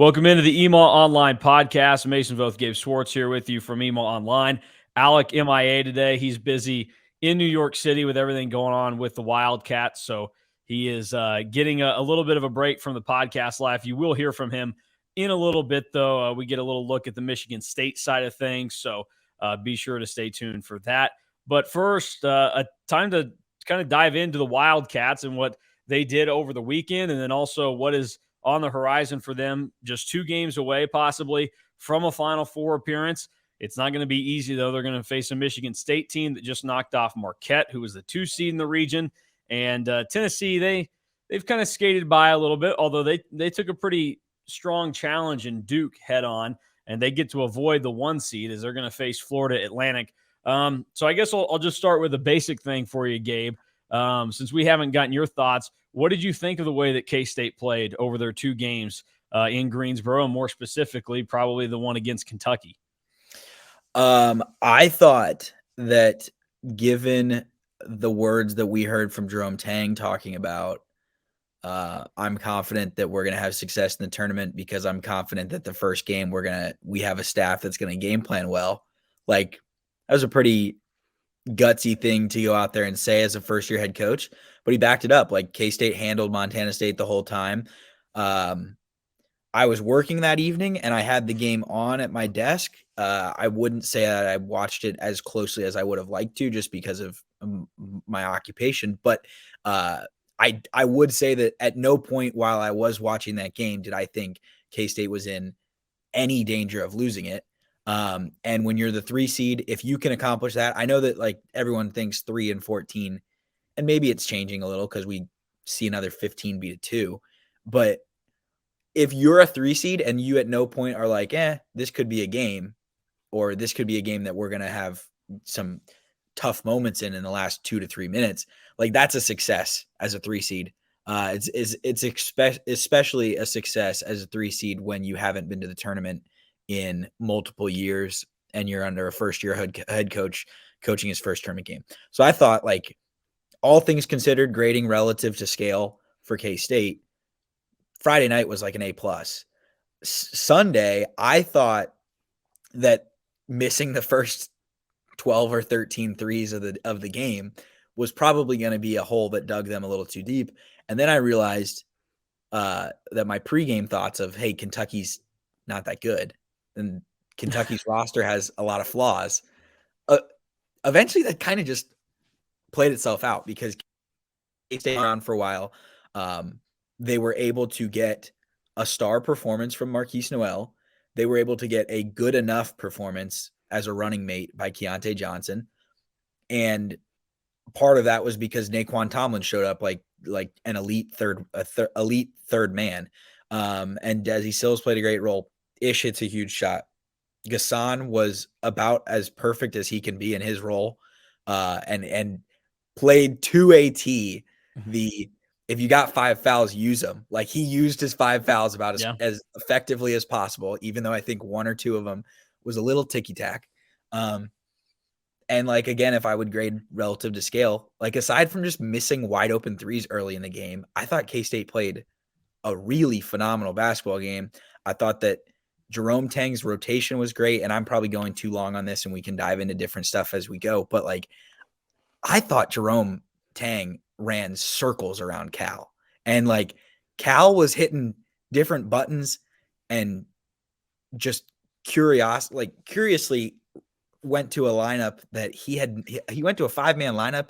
Welcome into the Email Online podcast. Mason Voth Gabe Swartz here with you from Email Online. Alec MIA today. He's busy in New York City with everything going on with the Wildcats. So he is getting a little bit of a break from the podcast life. You will hear from him in a little bit, though. We get a little look at the Michigan State side of things. So be sure to stay tuned for that. But first, a time to kind of dive into the Wildcats and what they did over the weekend, and then also what is on the horizon for them, just 2 games away possibly from a Final Four appearance. It's not going to be easy, though. They're going to face a Michigan State team that just knocked off Marquette, who was the 2 seed in the region. And Tennessee, they've kind of skated by a little bit, although they took a pretty strong challenge in Duke head on, and they get to avoid the 1 seed as they're going to face Florida Atlantic. So I guess I'll just start with a basic thing for you, Gabe. Since we haven't gotten your thoughts, what did you think of the way that K-State played over their 2 games in Greensboro, and more specifically, probably the one against Kentucky? I thought that given the words that we heard from Jerome Tang talking about, I'm confident that we're going to have success in the tournament because I'm confident that the first game we have a staff that's going to game plan well. Like, that was a pretty gutsy thing to go out there and say as a first-year head coach, but he backed it up. Like, K-State handled Montana State the whole time. I was working that evening and I had the game on at my desk. I wouldn't say that I watched it as closely as I would have liked to just because of my occupation, but I would say that at no point while I was watching that game did I think K-State was in any danger of losing it. And when you're the 3 seed, if you can accomplish that, I know that like everyone thinks 3 and 14, and maybe it's changing a little because we see another 15 beat a 2. But if you're a 3 seed and you at no point are like, this could be a game, or this could be a game that we're going to have some tough moments in the last 2 to 3 minutes, like that's a success as a 3 seed. It's especially a success as a 3 seed when you haven't been to the tournament in multiple years and you're under a first-year head coach coaching his first tournament game. So I thought, like, all things considered, grading relative to scale for K-State, Friday night was like an A+. Sunday, I thought that missing the first 12 or 13 threes of the game was probably going to be a hole that dug them a little too deep. And then I realized that my pregame thoughts of, hey, Kentucky's not that good, and Kentucky's roster has a lot of flaws. Eventually, that kind of just played itself out because they stayed around for a while. They were able to get a star performance from Marquise Noel. They were able to get a good enough performance as a running mate by Keontae Johnson. And part of that was because Naquan Tomlin showed up like an elite third man. And Desi Sills played a great role. Ish hits a huge shot. Gassan was about as perfect as he can be in his role, and played to a T. If you got 5 fouls, use them. Like, he used his 5 fouls about as effectively as possible, even though I think 1 or 2 of them was a little ticky-tack. And, like, again, if I would grade relative to scale, like, aside from just missing wide open threes early in the game, I thought K-State played a really phenomenal basketball game. I thought that Jerome Tang's rotation was great, and I'm probably going too long on this, and we can dive into different stuff as we go. But, like, I thought Jerome Tang ran circles around Cal, and, like, Cal was hitting different buttons and just curiously went to a lineup that he went to a 5-man lineup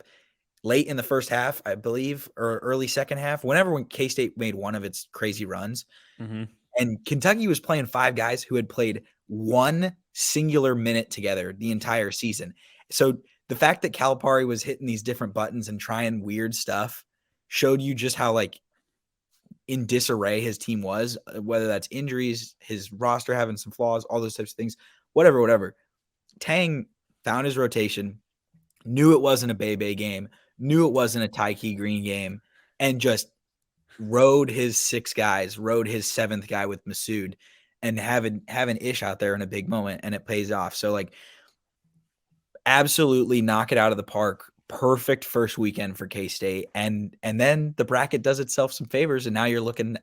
late in the first half, I believe, or early second half, when K-State made one of its crazy runs. Mm-hmm. And Kentucky was playing 5 guys who had played 1 singular minute together the entire season. So the fact that Calipari was hitting these different buttons and trying weird stuff showed you just how, like, in disarray his team was, whether that's injuries, his roster having some flaws, all those types of things, whatever. Tang found his rotation, knew it wasn't a Bay game, knew it wasn't a Tyke Green game, and just rode his 6 guys, rode his 7th guy with Masood, and having Ish out there in a big moment, and it pays off. So, like, absolutely knock it out of the park. Perfect first weekend for K-State, and then the bracket does itself some favors, and now you're looking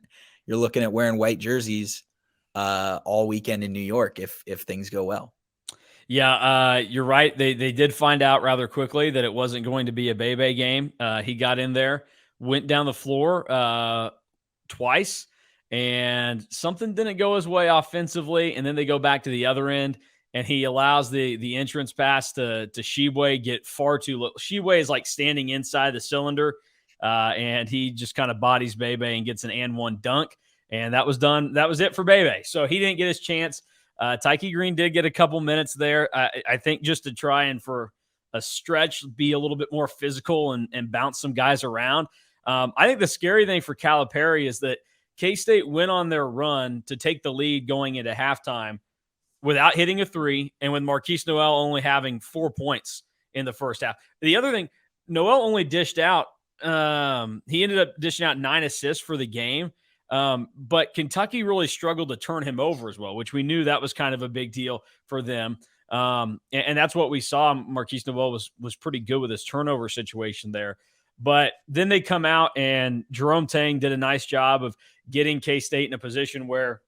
at wearing white jerseys all weekend in New York if things go well. Yeah, you're right. They did find out rather quickly that it wasn't going to be a Bebe game. He got in there, went down the floor twice, and something didn't go his way offensively. And then they go back to the other end, and he allows the entrance pass to Shibwe get far too low. Shibwe is like standing inside the cylinder, and he just kind of bodies Bebe and gets an and one dunk. And that was done. That was it for Bebe. So he didn't get his chance. Tyke Green did get a couple minutes there. I think just to try and for a stretch, be a little bit more physical and bounce some guys around. I think the scary thing for Calipari is that K-State went on their run to take the lead going into halftime without hitting a three and with Marquise Noel only having 4 points in the first half. The other thing, Noel only dished out. He ended up dishing out 9 assists for the game. But Kentucky really struggled to turn him over as well, which we knew that was kind of a big deal for them. And that's what we saw. Marquise Noel was pretty good with his turnover situation there. But then they come out and Jerome Tang did a nice job of getting K-State in a position where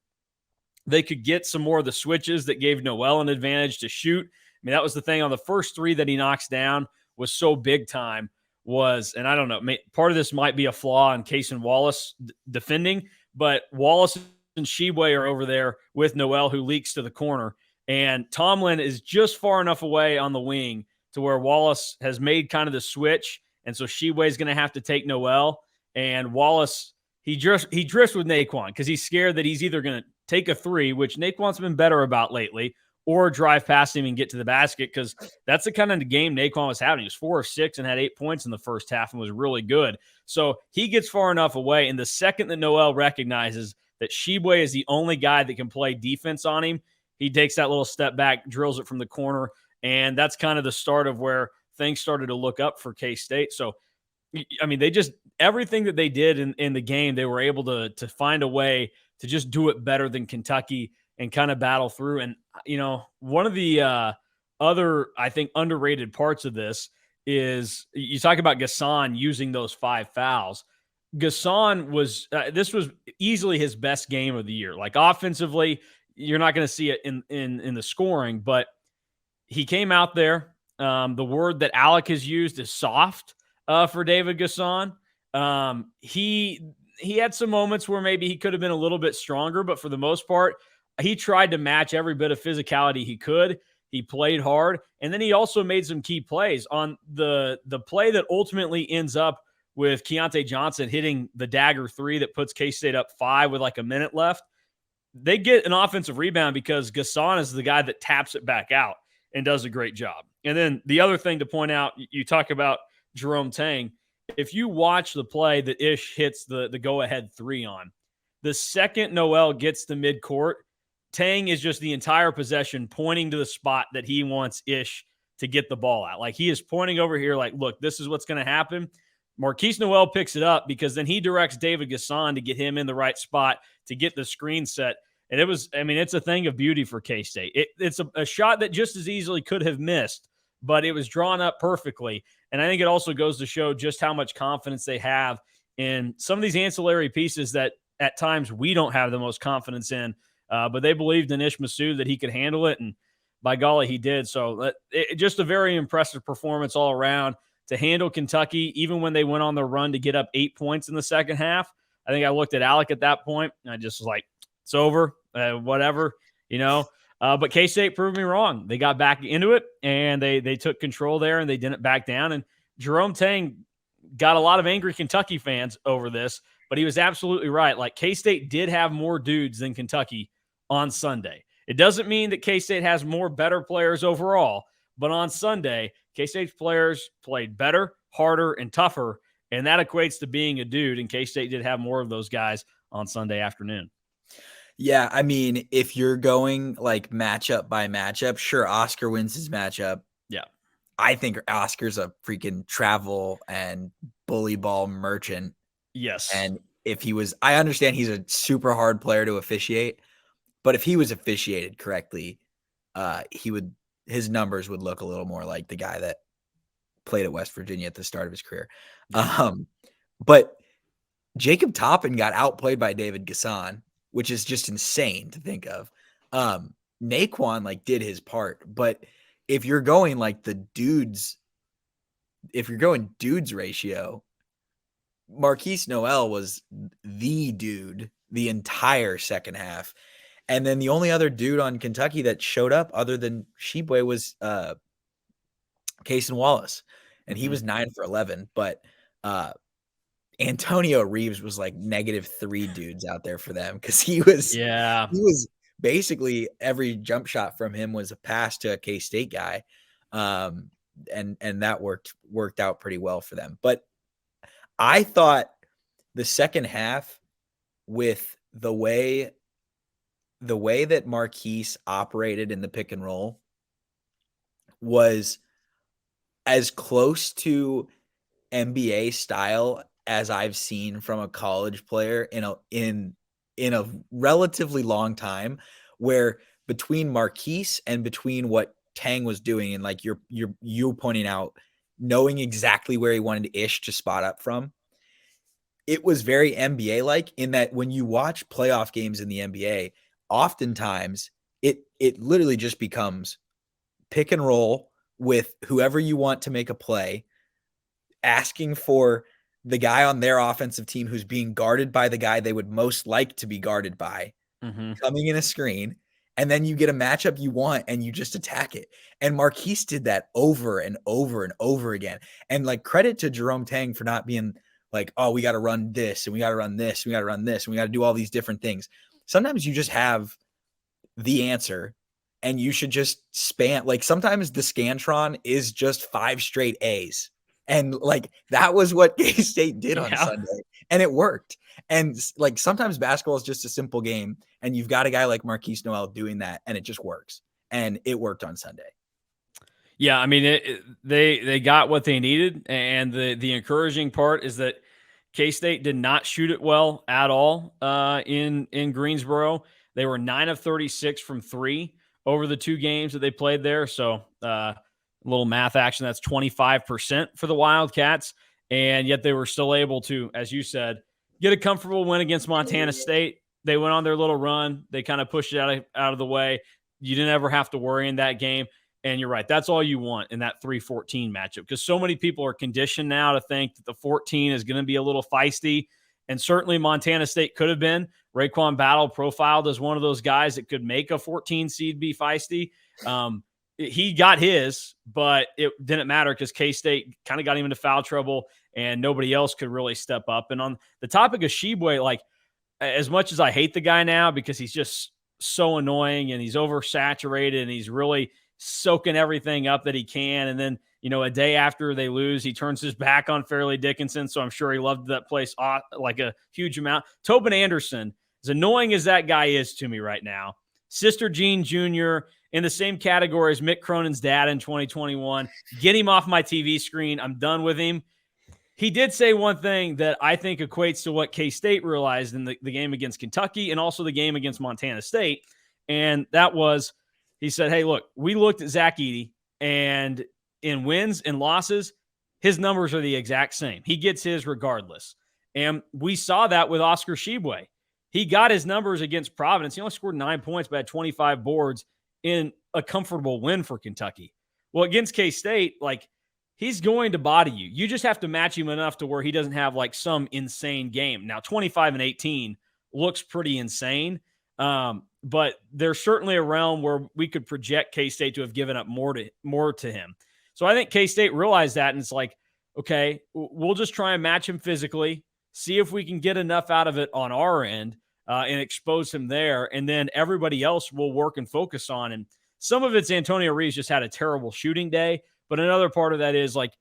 they could get some more of the switches that gave Noel an advantage to shoot. I mean, that was the thing on the first three that he knocks down was so big time. And I don't know, part of this might be a flaw in Case and Wallace defending, but Wallace and Shibwe are over there with Noel, who leaks to the corner. And Tomlin is just far enough away on the wing to where Wallace has made kind of the switch. And so Shibwe is going to have to take Noel. And Wallace, he drifts with Naquan because he's scared that he's either going to take a three, which Naquan's been better about lately, or drive past him and get to the basket, because that's the kind of game Naquan was having. He was 4 of 6 and had 8 points in the first half and was really good. So he gets far enough away, and the second that Noel recognizes that Shibwe is the only guy that can play defense on him, he takes that little step back, drills it from the corner, and that's kind of the start of where things started to look up for K-State. So, I mean, they just – everything that they did in the game, they were able to find a way to just do it better than Kentucky and kind of battle through. And, you know, one of the other, I think, underrated parts of this is you talk about Gasson using those 5 fouls. Gasson was this was easily his best game of the year. Like offensively, you're not going to see it in the scoring, but he came out there. The word that Alec has used is soft for David Gasson. He had some moments where maybe he could have been a little bit stronger, but for the most part, he tried to match every bit of physicality he could. He played hard. And then he also made some key plays on the play that ultimately ends up with Keontae Johnson hitting the dagger 3 that puts K-State up 5 with like a minute left. They get an offensive rebound because Gasson is the guy that taps it back out and does a great job. And then the other thing to point out, you talk about Jerome Tang. If you watch the play that Ish hits the go-ahead 3 on, the second Noel gets to midcourt, Tang is just the entire possession pointing to the spot that he wants Ish to get the ball out. Like, he is pointing over here like, look, this is what's going to happen. Marquise Noel picks it up because then he directs David Gasson to get him in the right spot to get the screen set. And it's a thing of beauty for K-State. It's a shot that just as easily could have missed, but it was drawn up perfectly. And I think it also goes to show just how much confidence they have in some of these ancillary pieces that at times we don't have the most confidence in. But they believed in Ish Massoud that he could handle it, and by golly, he did. So just a very impressive performance all around to handle Kentucky, even when they went on their run to get up 8 points in the second half. I think I looked at Alec at that point, and I just was like, it's over, whatever, you know. But K-State proved me wrong. They got back into it, and they took control there, and they didn't back down. And Jerome Tang got a lot of angry Kentucky fans over this, but he was absolutely right. Like, K-State did have more dudes than Kentucky on Sunday. It doesn't mean that K-State has more better players overall, but on Sunday, K-State's players played better, harder, and tougher, and that equates to being a dude, and K-State did have more of those guys on Sunday afternoon. Yeah, I mean, if you're going like matchup by matchup, sure, Oscar wins his matchup. Yeah. I think Oscar's a freaking travel and bully ball merchant. Yes. And if he was, I understand he's a super hard player to officiate, but if he was officiated correctly, his numbers would look a little more like the guy that played at West Virginia at the start of his career. But Jacob Toppin got outplayed by David Gasson. which is just insane to think of. Naquan like did his part, but if you're going like dudes ratio, Marquise Noel was the dude the entire second half. And then the only other dude on Kentucky that showed up other than Sheboy was Cason Wallace. And he was 9 for 11. But Antonio Reeves was like -3 dudes out there for them because he was basically every jump shot from him was a pass to a K-State guy. And that worked out pretty well for them. But I thought the second half, with the way that Marquise operated in the pick and roll, was as close to NBA style as I've seen from a college player in a relatively long time, where between Marquise and between what Tang was doing, and like you're pointing out, knowing exactly where he wanted Ish to spot up from, it was very NBA like, in that when you watch playoff games in the NBA, oftentimes it literally just becomes pick and roll with whoever you want to make a play, asking for the guy on their offensive team who's being guarded by the guy they would most like to be guarded by, coming in a screen, and then you get a matchup you want and you just attack it. And Marquise did that over and over and over again. And like, credit to Jerome Tang for not being like, oh, we got to run this and we got to run this, and we got to run this, and we got to do all these different things. Sometimes you just have the answer and you should just spam. Like, sometimes the Scantron is just 5 straight A's. And like, that was what K-State did on Sunday, and it worked. And like, sometimes basketball is just a simple game, and you've got a guy like Marquise Noel doing that, and it just works. And it worked on Sunday. Yeah, I mean, they got what they needed, and the encouraging part is that K-State did not shoot it well at all in Greensboro. They were 9 of 36 from 3 over the 2 games that they played there. So a little math action, that's 25% for the Wildcats, and yet they were still able to, as you said, get a comfortable win against Montana State. They went on their little run. They kind of pushed it out of the way. You didn't ever have to worry in that game. And you're right. That's all you want in that 3-14 matchup, because so many people are conditioned now to think that the 14 is going to be a little feisty. And certainly Montana State could have been. Raekwon Battle profiled as one of those guys that could make a 14 seed be feisty. He got his, but it didn't matter because K-State kind of got him into foul trouble and nobody else could really step up. And on the topic of Sheboy, like, as much as I hate the guy now because he's just so annoying and he's oversaturated and he's really soaking everything up that he can. And then, a day after they lose, he turns his back on Fairleigh Dickinson. So I'm sure he loved that place like a huge amount. Tobin Anderson, as annoying as that guy is to me right now, Sister Jean Jr. in the same category as Mick Cronin's dad in 2021. Get him off my TV screen. I'm done with him. He did say one thing that I think equates to what K-State realized in the game against Kentucky and also the game against Montana State. And that was, he said, hey, look, we looked at Zach Edey, and in wins and losses, his numbers are the exact same. He gets his regardless. And we saw that with Oscar Sheboy. He got his numbers against Providence. He only scored 9 points, but had 25 boards in a comfortable win for Kentucky. Well, against K-State, like, he's going to body you. You just have to match him enough to where he doesn't have like some insane game. Now, 25 and 18 looks pretty insane. But there's certainly a realm where we could project K-State to have given up more to him. So I think K-State realized that, and it's like, okay, we'll just try and match him physically, see if we can get enough out of it on our end and expose him there. And then everybody else will work and focus on. And some of it's Antonio Reeves just had a terrible shooting day. But another part of that is, like,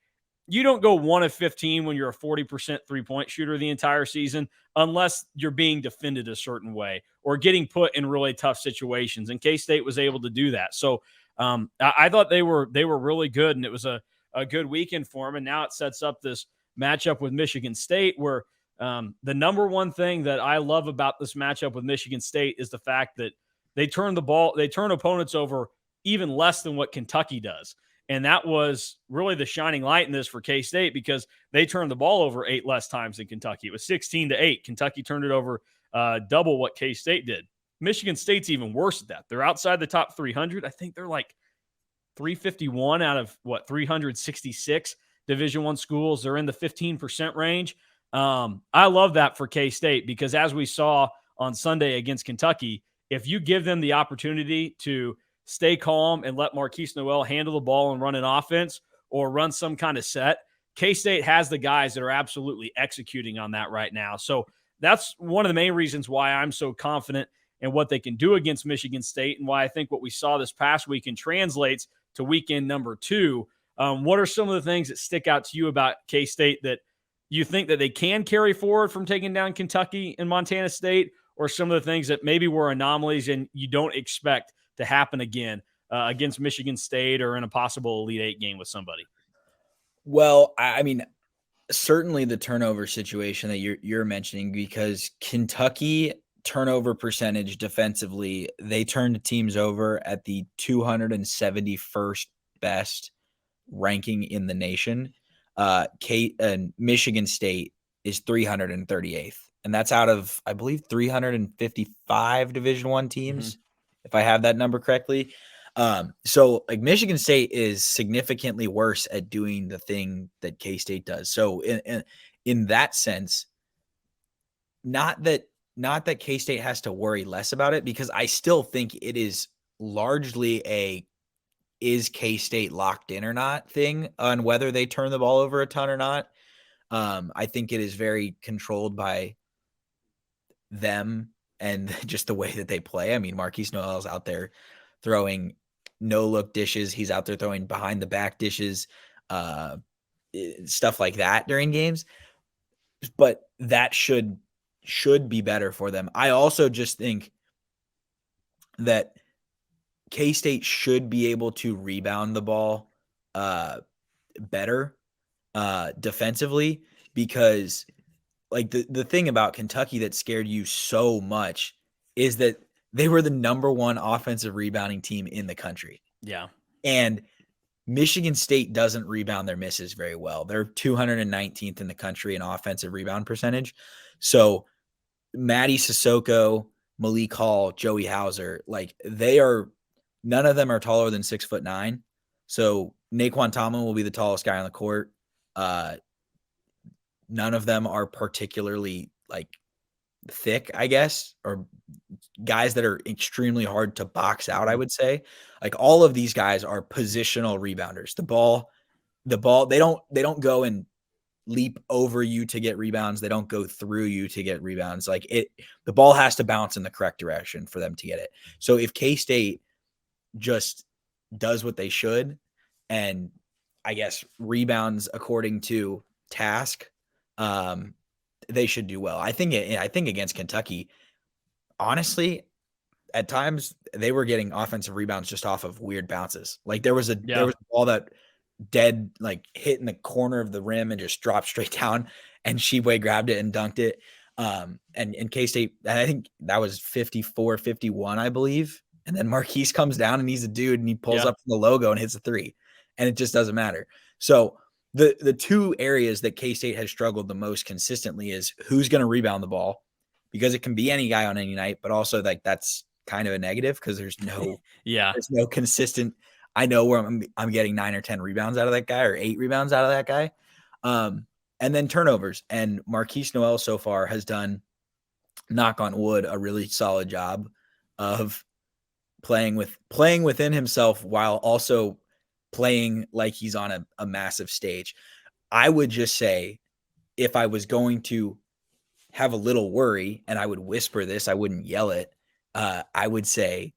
you don't go 1 of 15 when you're a 40% three-point shooter the entire season unless you're being defended a certain way or getting put in really tough situations. And K-State was able to do that. So I thought they were really good, and it was a good weekend for them. And now it sets up this matchup with Michigan State, where the number one thing that I love about this matchup with Michigan State is the fact that they turn opponents over even less than what Kentucky does. And that was really the shining light in this for K-State, because they turned the ball over 8 less times than Kentucky. It was 16-8. Kentucky turned it over double what K-State did. Michigan State's even worse at that. They're outside the top 300. I think they're like 351 out of 366 Division I schools. They're in the 15% range. I love that for K-State because as we saw on Sunday against Kentucky, if you give them the opportunity to stay calm and let Marquise Noel handle the ball and run an offense or run some kind of set, K-State has the guys that are absolutely executing on that right now. So that's one of the main reasons why I'm so confident in what they can do against Michigan State and why I think what we saw this past weekend translates to weekend number 2. What are some of the things that stick out to you about K-State that you think that they can carry forward from taking down Kentucky and Montana State, or some of the things that maybe were anomalies and you don't expect to happen again against Michigan State or in a possible Elite Eight game with somebody? Well, I mean, certainly the turnover situation that you're mentioning, because Kentucky turnover percentage defensively, they turned teams over at the 271st best ranking in the nation. Michigan State is 338th, and that's out of, I believe, 355 Division I teams, if I have that number correctly. So like Michigan State is significantly worse at doing the thing that K-State does. So in that sense, not that K-State has to worry less about it, because I still think it is largely is K-State locked in or not thing on whether they turn the ball over a ton or not. I think it is very controlled by them and just the way that they play. I mean, Marquise Noel is out there throwing no-look dishes. He's out there throwing behind-the-back dishes, stuff like that during games. But that should be better for them. I also just think that K-State should be able to rebound the ball better defensively, because like the thing about Kentucky that scared you so much is that they were the number 1 offensive rebounding team in the country. Yeah. And Michigan State doesn't rebound their misses very well. They're 219th in the country in offensive rebound percentage. So Matty Sissoko, Malik Hall, Joey Hauser, like none of them are taller than 6'9". So Naquan Tomlin will be the tallest guy on the court. None of them are particularly like thick, I guess, or guys that are extremely hard to box out, I would say. Like all of these guys are positional rebounders. The ball, they don't go and leap over you to get rebounds. They don't go through you to get rebounds. Like the ball has to bounce in the correct direction for them to get it. So if K-State just does what they should and I guess rebounds according to task, they should do well. I think against Kentucky, honestly, at times they were getting offensive rebounds just off of weird bounces. Like there was a ball that dead, like hit in the corner of the rim and just dropped straight down, and Sheboy grabbed it and dunked it. And K-State, I think that was 54-51, I believe. And then Marquise comes down and he's a dude and he pulls up from the logo and hits a 3, and it just doesn't matter. So the 2 areas that K-State has struggled the most consistently is who's going to rebound the ball, because it can be any guy on any night, but also like that's kind of a negative because there's no there's no consistent. I know where I'm getting 9 or 10 rebounds out of that guy or 8 rebounds out of that guy. And then turnovers, and Marquise Noel so far has done, knock on wood, a really solid job of playing within himself while also playing like he's on a massive stage. I would just say, if I was going to have a little worry, and I would whisper this, I wouldn't yell it, I would say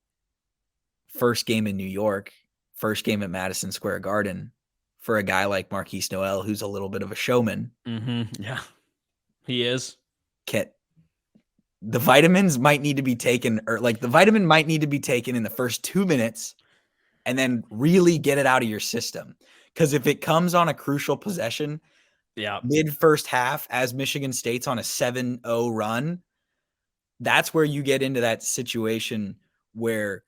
first game in New York, first game at Madison Square Garden for a guy like Marquise Noel, who's a little bit of a showman. Yeah, he is. The vitamins might need to be taken, or like the vitamin might need to be taken in the first 2 minutes and then really get it out of your system. Because if it comes on a crucial possession, mid first half, as Michigan State's on a 7-0 run, that's where you get into that situation where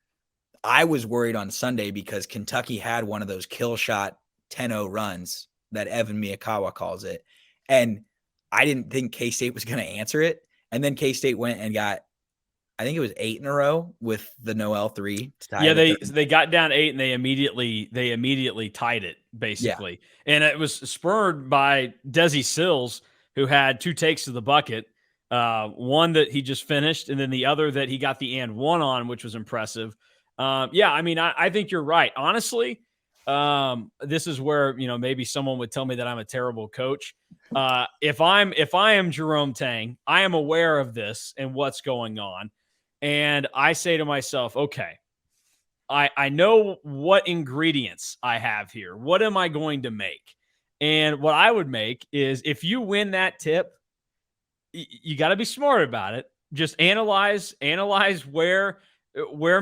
I was worried on Sunday, because Kentucky had one of those kill shot 10-0 runs that Evan Miyakawa calls it. And I didn't think K-State was going to answer it. And then K-State went and got, I think it was 8 in a row with the Noel 3. Yeah, they got down 8 and they immediately tied it, basically. Yeah. And it was spurred by Desi Sills, who had 2 takes to the bucket. One that he just finished, and then the other that he got the and one on, which was impressive. Yeah, I mean, I think you're right. Honestly, this is where, maybe someone would tell me that I'm a terrible coach. If I am Jerome Tang, I am aware of this and what's going on. And I say to myself, okay, I know what ingredients I have here. What am I going to make? And what I would make is, if you win that tip, you got to be smart about it. Just analyze where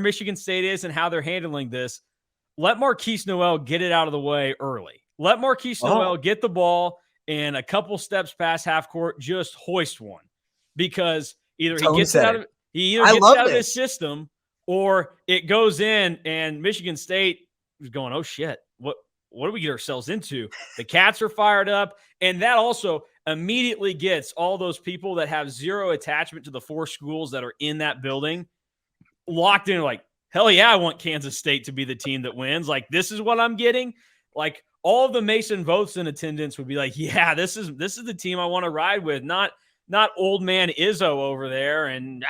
Michigan State is and how they're handling this. Let Marquise Noel get it out of the way early. Let Marquise Noel get the ball and a couple steps past half court, just hoist one, because either he gets it out of his system, or it goes in and Michigan State is going, oh shit, what do we get ourselves into? The Cats are fired up, and that also immediately gets all those people that have zero attachment to the 4 schools that are in that building locked in, like, hell yeah, I want Kansas State to be the team that wins. Like, this is what I'm getting. Like, all of the Mason Voths in attendance would be like, yeah, this is the team I want to ride with, not old man Izzo over there and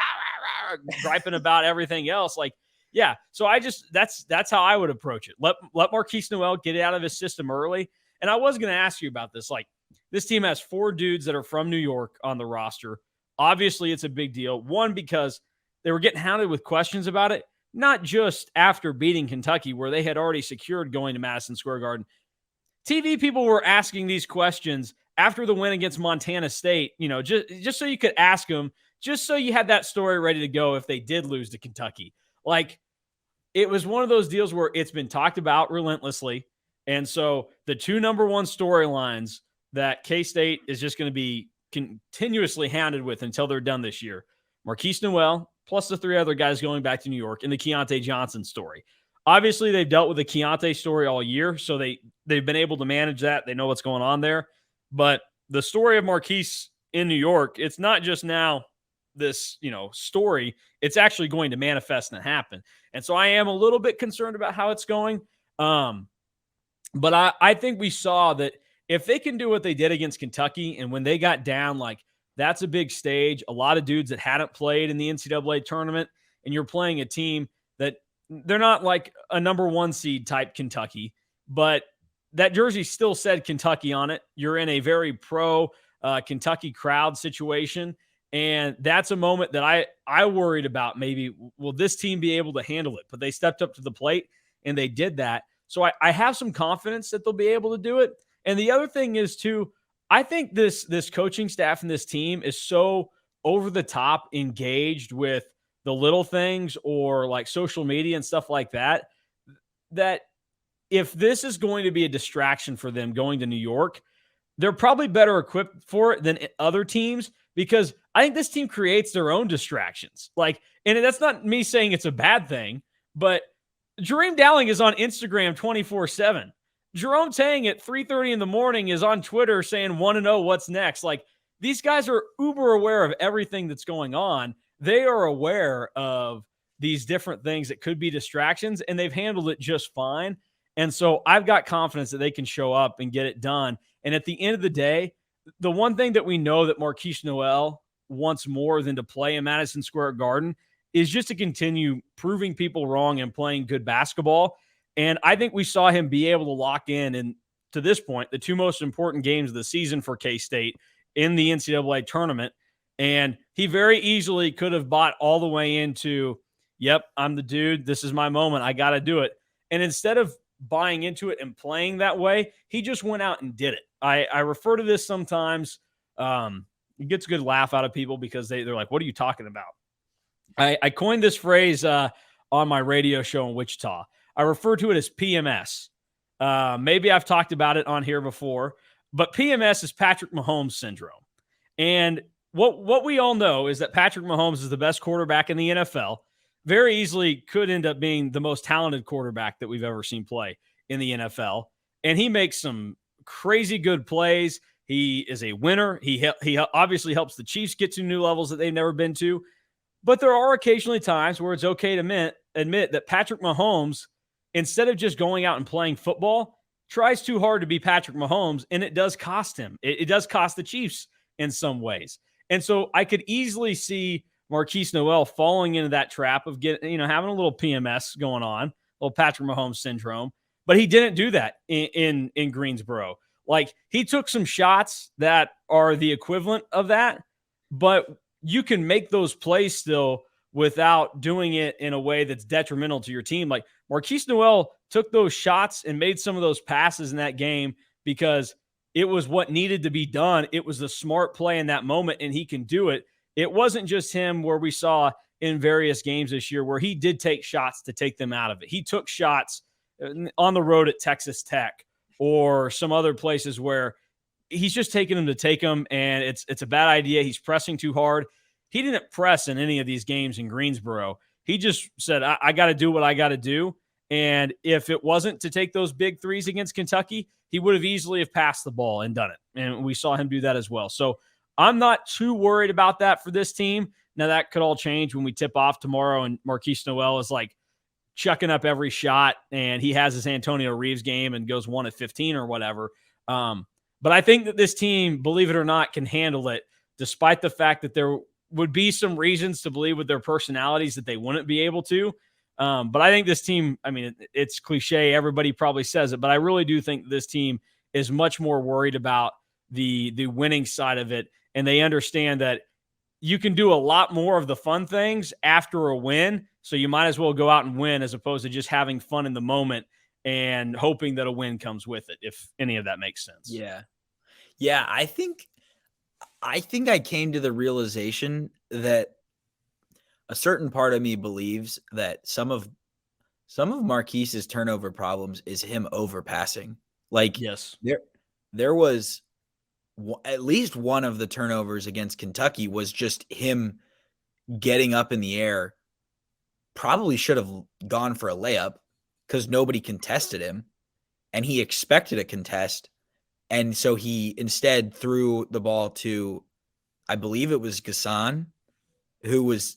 griping about everything else. Like, yeah. So that's how I would approach it. Let Marquise Noel get it out of his system early. And I was going to ask you about this. Like, this team has 4 dudes that are from New York on the roster. Obviously, it's a big deal. One, because they were getting hounded with questions about it, not just after beating Kentucky, where they had already secured going to Madison Square Garden. TV people were asking these questions after the win against Montana State, just so you could ask them, just so you had that story ready to go if they did lose to Kentucky. Like, it was one of those deals where it's been talked about relentlessly. And so the 2 number 1 storylines that K-State is just going to be continuously hounded with until they're done this year: Marquise Noel, plus the 3 other guys going back to New York, and the Keontae Johnson story. Obviously, they've dealt with the Keontae story all year, so they've been able to manage that. They know what's going on there. But the story of Marquise in New York, it's not just now this, story. It's actually going to manifest and happen. And so I am a little bit concerned about how it's going. But I think we saw that if they can do what they did against Kentucky, and when they got down, like, that's a big stage. A lot of dudes that hadn't played in the NCAA tournament, and you're playing a team that they're not like a number 1 seed type Kentucky, but that jersey still said Kentucky on it. You're in a very pro Kentucky crowd situation. And that's a moment that I worried about. Maybe, will this team be able to handle it? But they stepped up to the plate and they did that. So I have some confidence that they'll be able to do it. And the other thing is, too, I think this coaching staff and this team is so over the top engaged with the little things, or like social media and stuff like that, that if this is going to be a distraction for them going to New York, they're probably better equipped for it than other teams, because I think this team creates their own distractions. Like, and that's not me saying it's a bad thing, but Jareem Dowling is on Instagram 24/7. Jerome Tang at 3:30 in the morning is on Twitter saying 1-0, what's next? Like, these guys are uber aware of everything that's going on. They are aware of these different things that could be distractions, and they've handled it just fine. And so I've got confidence that they can show up and get it done. And at the end of the day, the one thing that we know that Marquise Noel wants more than to play in Madison Square Garden is just to continue proving people wrong and playing good basketball. And I think we saw him be able to lock in, and to this point, the 2 most important games of the season for K-State in the NCAA tournament. And he very easily could have bought all the way into, yep, I'm the dude. This is my moment. I got to do it. And instead of buying into it and playing that way, he just went out and did it. I refer to this sometimes. It gets a good laugh out of people because they're like, what are you talking about? I coined this phrase on my radio show in Wichita. I refer to it as PMS. Maybe I've talked about it on here before, but PMS is Patrick Mahomes syndrome. And what we all know is that Patrick Mahomes is the best quarterback in the NFL. Very easily could end up being the most talented quarterback that we've ever seen play in the NFL. And he makes some crazy good plays. He is a winner. He obviously helps the Chiefs get to new levels that they've never been to. But there are occasionally times where it's okay to admit that Patrick Mahomes, instead of just going out and playing football, tries too hard to be Patrick Mahomes, and it does cost him. It does cost the Chiefs in some ways. And so I could easily see Marquise Noel falling into that trap of having a little PMS going on, a little Patrick Mahomes syndrome. But he didn't do that in Greensboro. Like, he took some shots that are the equivalent of that, but you can make those plays still without doing it in a way that's detrimental to your team. Like, Marquise Noel took those shots and made some of those passes in that game because it was what needed to be done. It was the smart play in that moment, and he can do it. It wasn't just him where we saw in various games this year where he did take shots to take them out of it. He took shots on the road at Texas Tech or some other places where he's just taking them to take them, and it's a bad idea. He's pressing too hard. He didn't press in any of these games in Greensboro. He just said, I got to do what I got to do. And if it wasn't to take those big threes against Kentucky, he would have easily have passed the ball and done it. And we saw him do that as well. So I'm not too worried about that for this team. Now, that could all change when we tip off tomorrow and Marquise Noel is like chucking up every shot and he has his Antonio Reeves game and goes 1 of 15 or whatever. But I think that this team, believe it or not, can handle it, despite the fact that there would be some reasons to believe with their personalities that they wouldn't be able to. But I think this team, I mean, it's cliche. Everybody probably says it, but I really do think this team is much more worried about the winning side of it. And they understand that you can do a lot more of the fun things after a win. So you might as well go out and win as opposed to just having fun in the moment and hoping that a win comes with it, if any of that makes sense. Yeah. Yeah. I think I came to the realization that a certain part of me believes that some of Marquise's turnover problems is him overpassing. Like, yes, there was at least one of the turnovers against Kentucky was just him getting up in the air. Probably should have gone for a layup because nobody contested him and he expected a contest. And so he instead threw the ball to, I believe it was Gassan, who was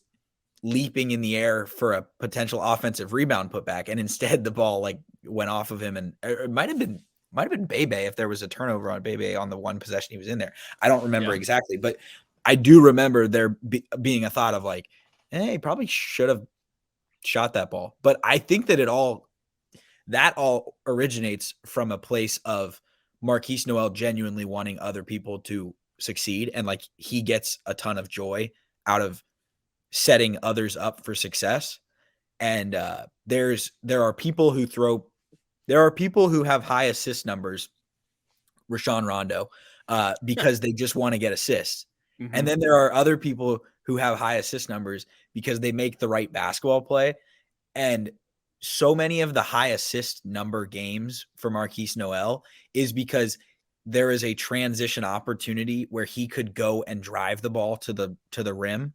leaping in the air for a potential offensive rebound putback. And instead the ball like went off of him. And it might have been Bebe if there was a turnover on Bebe on the one possession he was in there. I don't remember exactly, but I do remember there being a thought of like, hey, probably should have shot that ball. But I think that all originates from a place of Marquise Noel genuinely wanting other people to succeed. And like, he gets a ton of joy out of setting others up for success. And there are people who have high assist numbers, Rashawn Rondo, because they just want to get assists. Mm-hmm. And then there are other people who have high assist numbers because they make the right basketball play. And so many of the high assist number games for Marquise Noel is because there is a transition opportunity where he could go and drive the ball to the rim,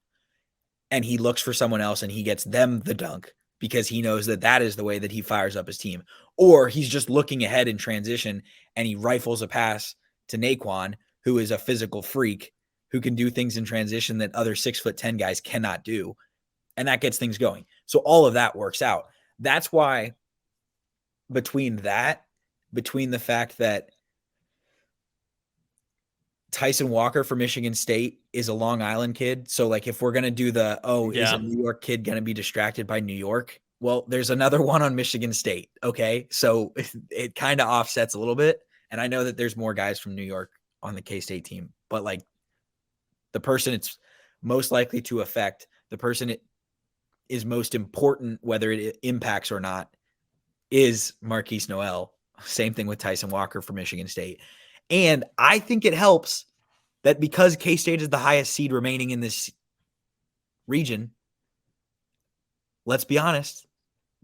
and he looks for someone else and he gets them the dunk because he knows that is the way that he fires up his team. Or he's just looking ahead in transition and he rifles a pass to Naquan, who is a physical freak who can do things in transition that other 6'10" guys cannot do. And that gets things going. So all of that works out. That's why between the fact that Tyson Walker for Michigan State is a Long Island kid. So like, if we're going to do is a New York kid going to be distracted by New York? Well, there's another one on Michigan State. Okay. So it kind of offsets a little bit. And I know that there's more guys from New York on the K-State team, but like, the person it's most likely to affect, the person it is most important, whether it impacts or not, is Marquise Noel. Same thing with Tyson Walker for Michigan State. And I think it helps that because K-State is the highest seed remaining in this region, let's be honest,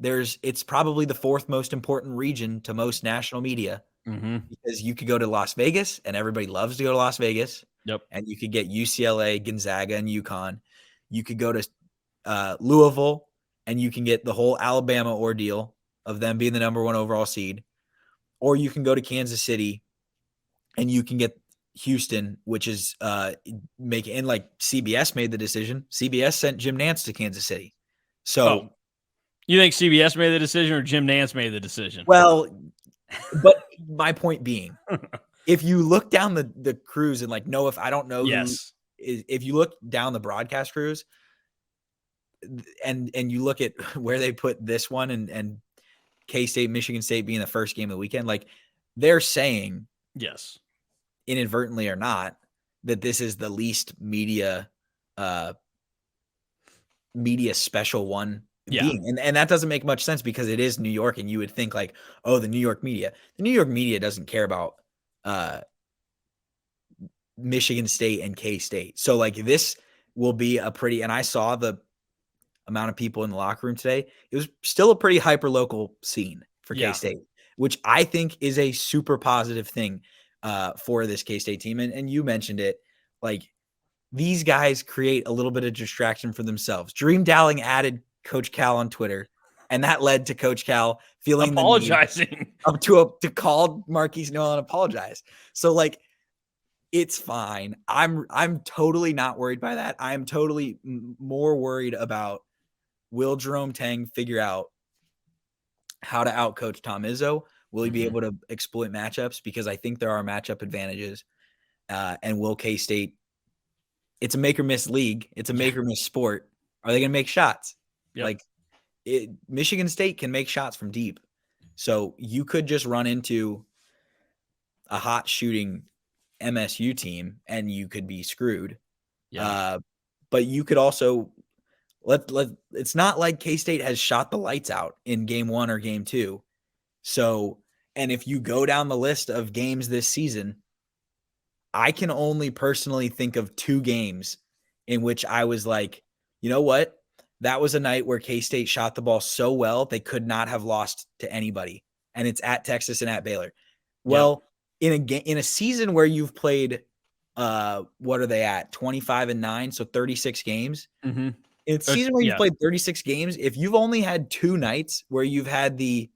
it's probably the fourth most important region to most national media, because you could go to Las Vegas and everybody loves to go to Las Vegas. Yep. And you could get UCLA, Gonzaga, and UConn. You could go to Louisville and you can get the whole Alabama ordeal of them being the number 1 overall seed. Or you can go to Kansas City and you can get Houston, which is making, and like CBS made the decision. CBS sent Jim Nantz to Kansas City. So, you think CBS made the decision or Jim Nantz made the decision? Well, but my point being, if you look down the crews and like know, if I don't know yes. if you look down the broadcast crews and you look at where they put this one and K-State, Michigan State being the first game of the weekend, like they're saying, yes, inadvertently or not, that this is the least media special one being. And that doesn't make much sense because it is New York, and you would think like, oh, the New York media doesn't care about Michigan State and K-State. So like this will be a pretty, and I saw the amount of people in the locker room today. It was still a pretty hyper local scene for K-State, which I think is a super positive thing for this K-State team. And you mentioned it, like these guys create a little bit of distraction for themselves. Dream Dowling added Coach Cal on Twitter, and that led to Coach Cal feeling apologizing to call Marquise Noel and apologize. So like, it's fine. I'm totally not worried by that. I'm totally more worried about, will Jerome Tang figure out how to outcoach Tom Izzo? Will he be able to exploit matchups? Because I think there are matchup advantages. And will K-State, it's a make or miss league. It's a make or miss sport. Are they going to make shots? Like Michigan State can make shots from deep. So you could just run into a hot shooting MSU team and you could be screwed. But you could also it's not like K-State has shot the lights out in game 1 or game 2. So, and if you go down the list of games this season, I can only personally think of 2 games in which I was like, you know what? That was a night where K-State shot the ball so well, they could not have lost to anybody. And it's at Texas and at Baylor. Well, in a season where you've played, what are they at? 25-9. So 36 games. In a season where you've played 36 games, if you've only had 2 nights where you've had we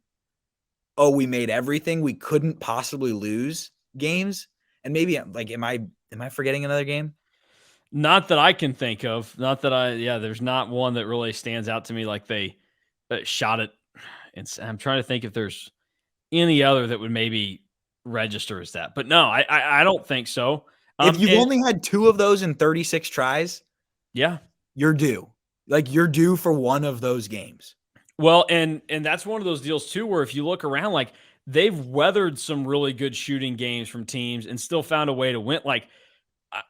made everything, we couldn't possibly lose games. And maybe like, am I forgetting another game? Not that I can think of. Not that there's not one that really stands out to me like they shot it. And I'm trying to think if there's any other that would maybe register as that. But no, I don't think so. If you've only had 2 of those in 36 tries, you're due. Like you're due for one of those games. Well, and that's one of those deals too, where if you look around, like they've weathered some really good shooting games from teams and still found a way to win. Like,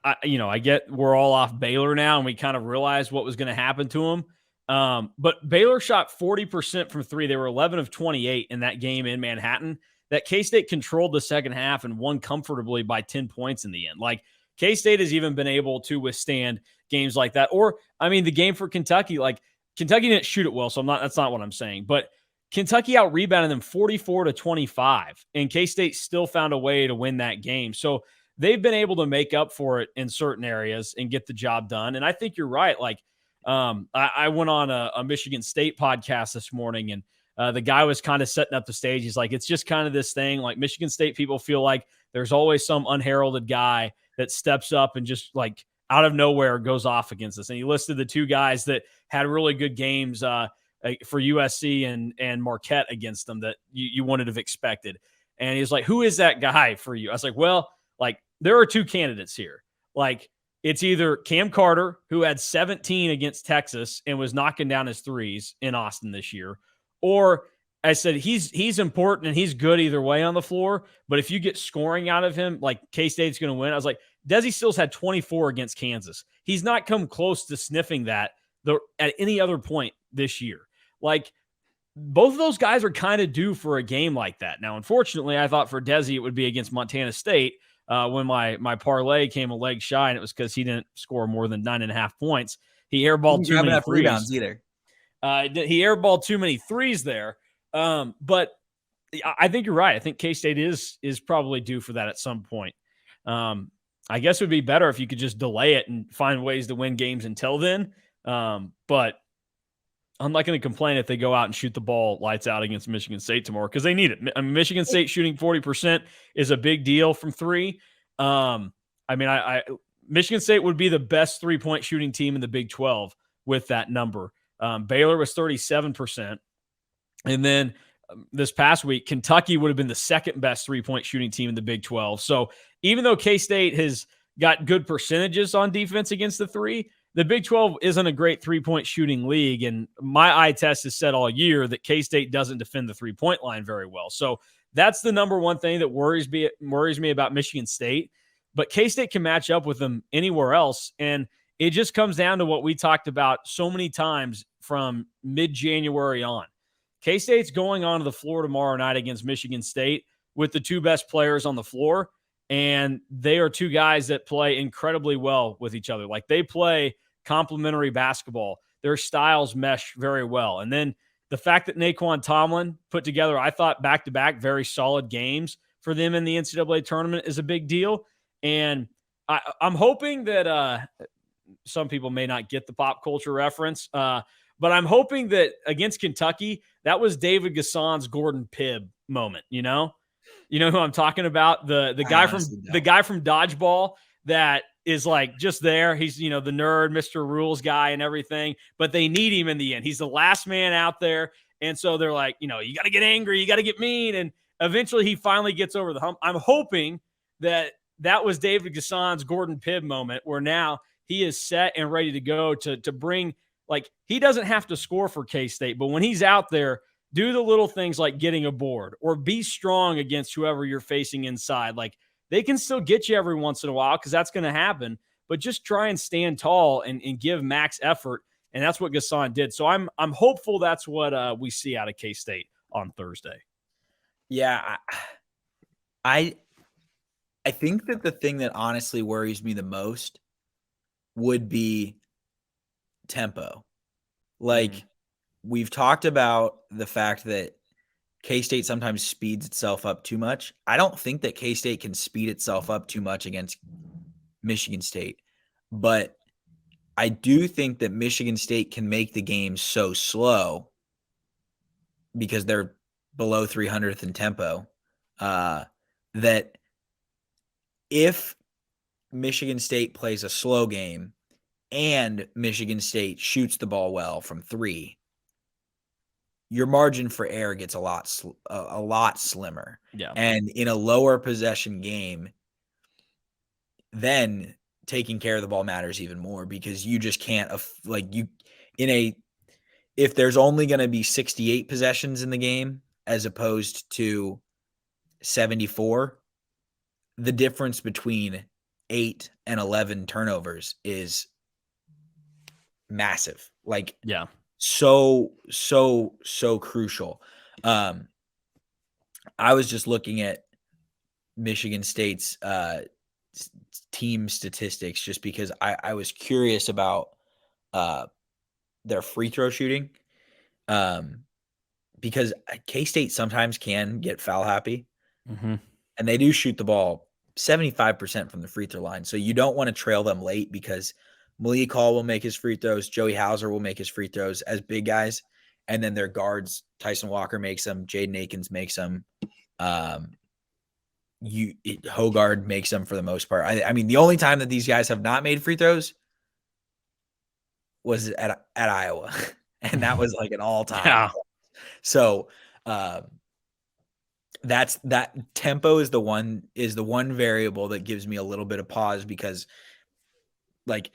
I get we're all off Baylor now and we kind of realized what was going to happen to them. But Baylor shot 40% from 3. They were 11 of 28 in that game in Manhattan. That K-State controlled the second half and won comfortably by 10 points in the end. Like K-State has even been able to withstand games like that. Or, the game for Kentucky, like Kentucky didn't shoot it well, so that's not what I'm saying. But Kentucky out-rebounded them 44-25, and K-State still found a way to win that game. So they've been able to make up for it in certain areas and get the job done. And I think you're right. Like, I went on a Michigan State podcast this morning, and the guy was kind of setting up the stage. He's like, it's just kind of this thing. Like Michigan State people feel like there's always some unheralded guy that steps up and just like out of nowhere goes off against us. And he listed the 2 guys that had really good games for USC and Marquette against them that you wouldn't have expected. And he was like, who is that guy for you? I was like, well, like there are 2 candidates here. Like it's either Cam Carter, who had 17 against Texas and was knocking down his threes in Austin this year, or I said, he's important and he's good either way on the floor. But if you get scoring out of him, like K-State's going to win. I was like, Desi Stills had 24 against Kansas. He's not come close to sniffing that at any other point this year. Like both of those guys are kind of due for a game like that. Now, unfortunately, I thought for Desi it would be against Montana State when my parlay came a leg shy, and it was because he didn't score more than 9.5 points. He airballed too many rebounds either. He airballed too many threes there. But I think you're right. I think K-State is probably due for that at some point. I guess it would be better if you could just delay it and find ways to win games until then. But I'm not going to complain if they go out and shoot the ball lights out against Michigan State tomorrow because they need it. Michigan State shooting 40% is a big deal from 3. I mean, Michigan State would be the best 3-point shooting team in the Big 12 with that number. Baylor was 37%. And then this past week, Kentucky would have been the second best 3-point shooting team in the Big 12. So even though K-State has got good percentages on defense against the three, the Big 12 isn't a great 3-point shooting league. And my eye test has said all year that K-State doesn't defend the 3-point line very well. So that's the number one thing that worries me about Michigan State. But K-State can match up with them anywhere else. And it just comes down to what we talked about so many times from mid-January on. K-State's going on to the floor tomorrow night against Michigan State with the two best players on the floor. And they are two guys that play incredibly well with each other. Like, they play complementary basketball. Their styles mesh very well. And then the fact that Naquan Tomlin put together, I thought, back-to-back very solid games for them in the NCAA tournament is a big deal. And I'm hoping that some people may not get the pop culture reference, but I'm hoping that against Kentucky, that was David Gassan's Gordon Pibb moment, you know? You know who I'm talking about? The guy from Dodgeball that is like just there. He's, the nerd, Mr. Rules guy and everything, but they need him in the end. He's the last man out there. And so they're like, you got to get angry, you got to get mean. And eventually he finally gets over the hump. I'm hoping that was David Gassan's Gordon Pibb moment where now he is set and ready to go to bring, like, he doesn't have to score for K-State, but when he's out there, do the little things like getting a board or be strong against whoever you're facing inside. Like, they can still get you every once in a while because that's going to happen, but just try and stand tall and give max effort. And that's what Gassan did. So I'm hopeful that's what we see out of K-State on Thursday. Yeah. I think that the thing that honestly worries me the most would be tempo. Like, we've talked about the fact that K-State sometimes speeds itself up too much. I don't think that K-State can speed itself up too much against Michigan State, but I do think that Michigan State can make the game so slow because they're below 300th in tempo that if Michigan State plays a slow game and Michigan State shoots the ball well from three, your margin for error gets a lot slimmer. Yeah. And in a lower possession game, then taking care of the ball matters even more because you just can't if there's only going to be 68 possessions in the game as opposed to 74, the difference between 8 and 11 turnovers is massive. Like, yeah. So crucial. I was just looking at Michigan State's team statistics just because I was curious about their free throw shooting because K-State sometimes can get foul happy, and they do shoot the ball 75% from the free throw line. So you don't want to trail them late because Malik Hall will make his free throws. Joey Hauser will make his free throws as big guys. And then their guards, Tyson Walker makes them. Jaden Akins makes them. Hogard makes them for the most part. I mean, the only time that these guys have not made free throws was at Iowa. And that was like an all-time. Yeah. So that tempo is the one variable that gives me a little bit of pause because, like,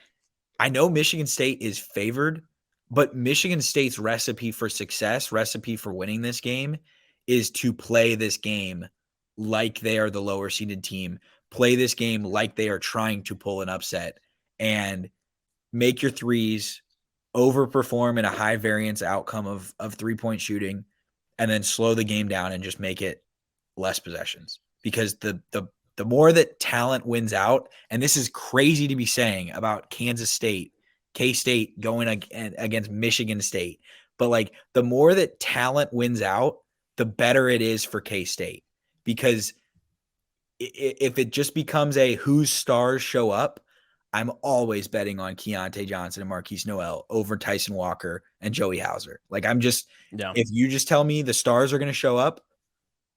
I know Michigan State is favored, but Michigan State's recipe for winning this game is to play this game like they are the lower seeded team, play this game like they are trying to pull an upset and make your threes, overperform in a high variance outcome of 3-point shooting, and then slow the game down and just make it less possessions. Because the more that talent wins out, and this is crazy to be saying about Kansas State, K-State going against Michigan State, but like the more that talent wins out, the better it is for K-State. Because if it just becomes a whose stars show up, I'm always betting on Keontae Johnson and Marquise Noel over Tyson Walker and Joey Hauser. Like, if you just tell me the stars are going to show up,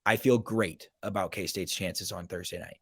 I feel great about K-State's chances on Thursday night.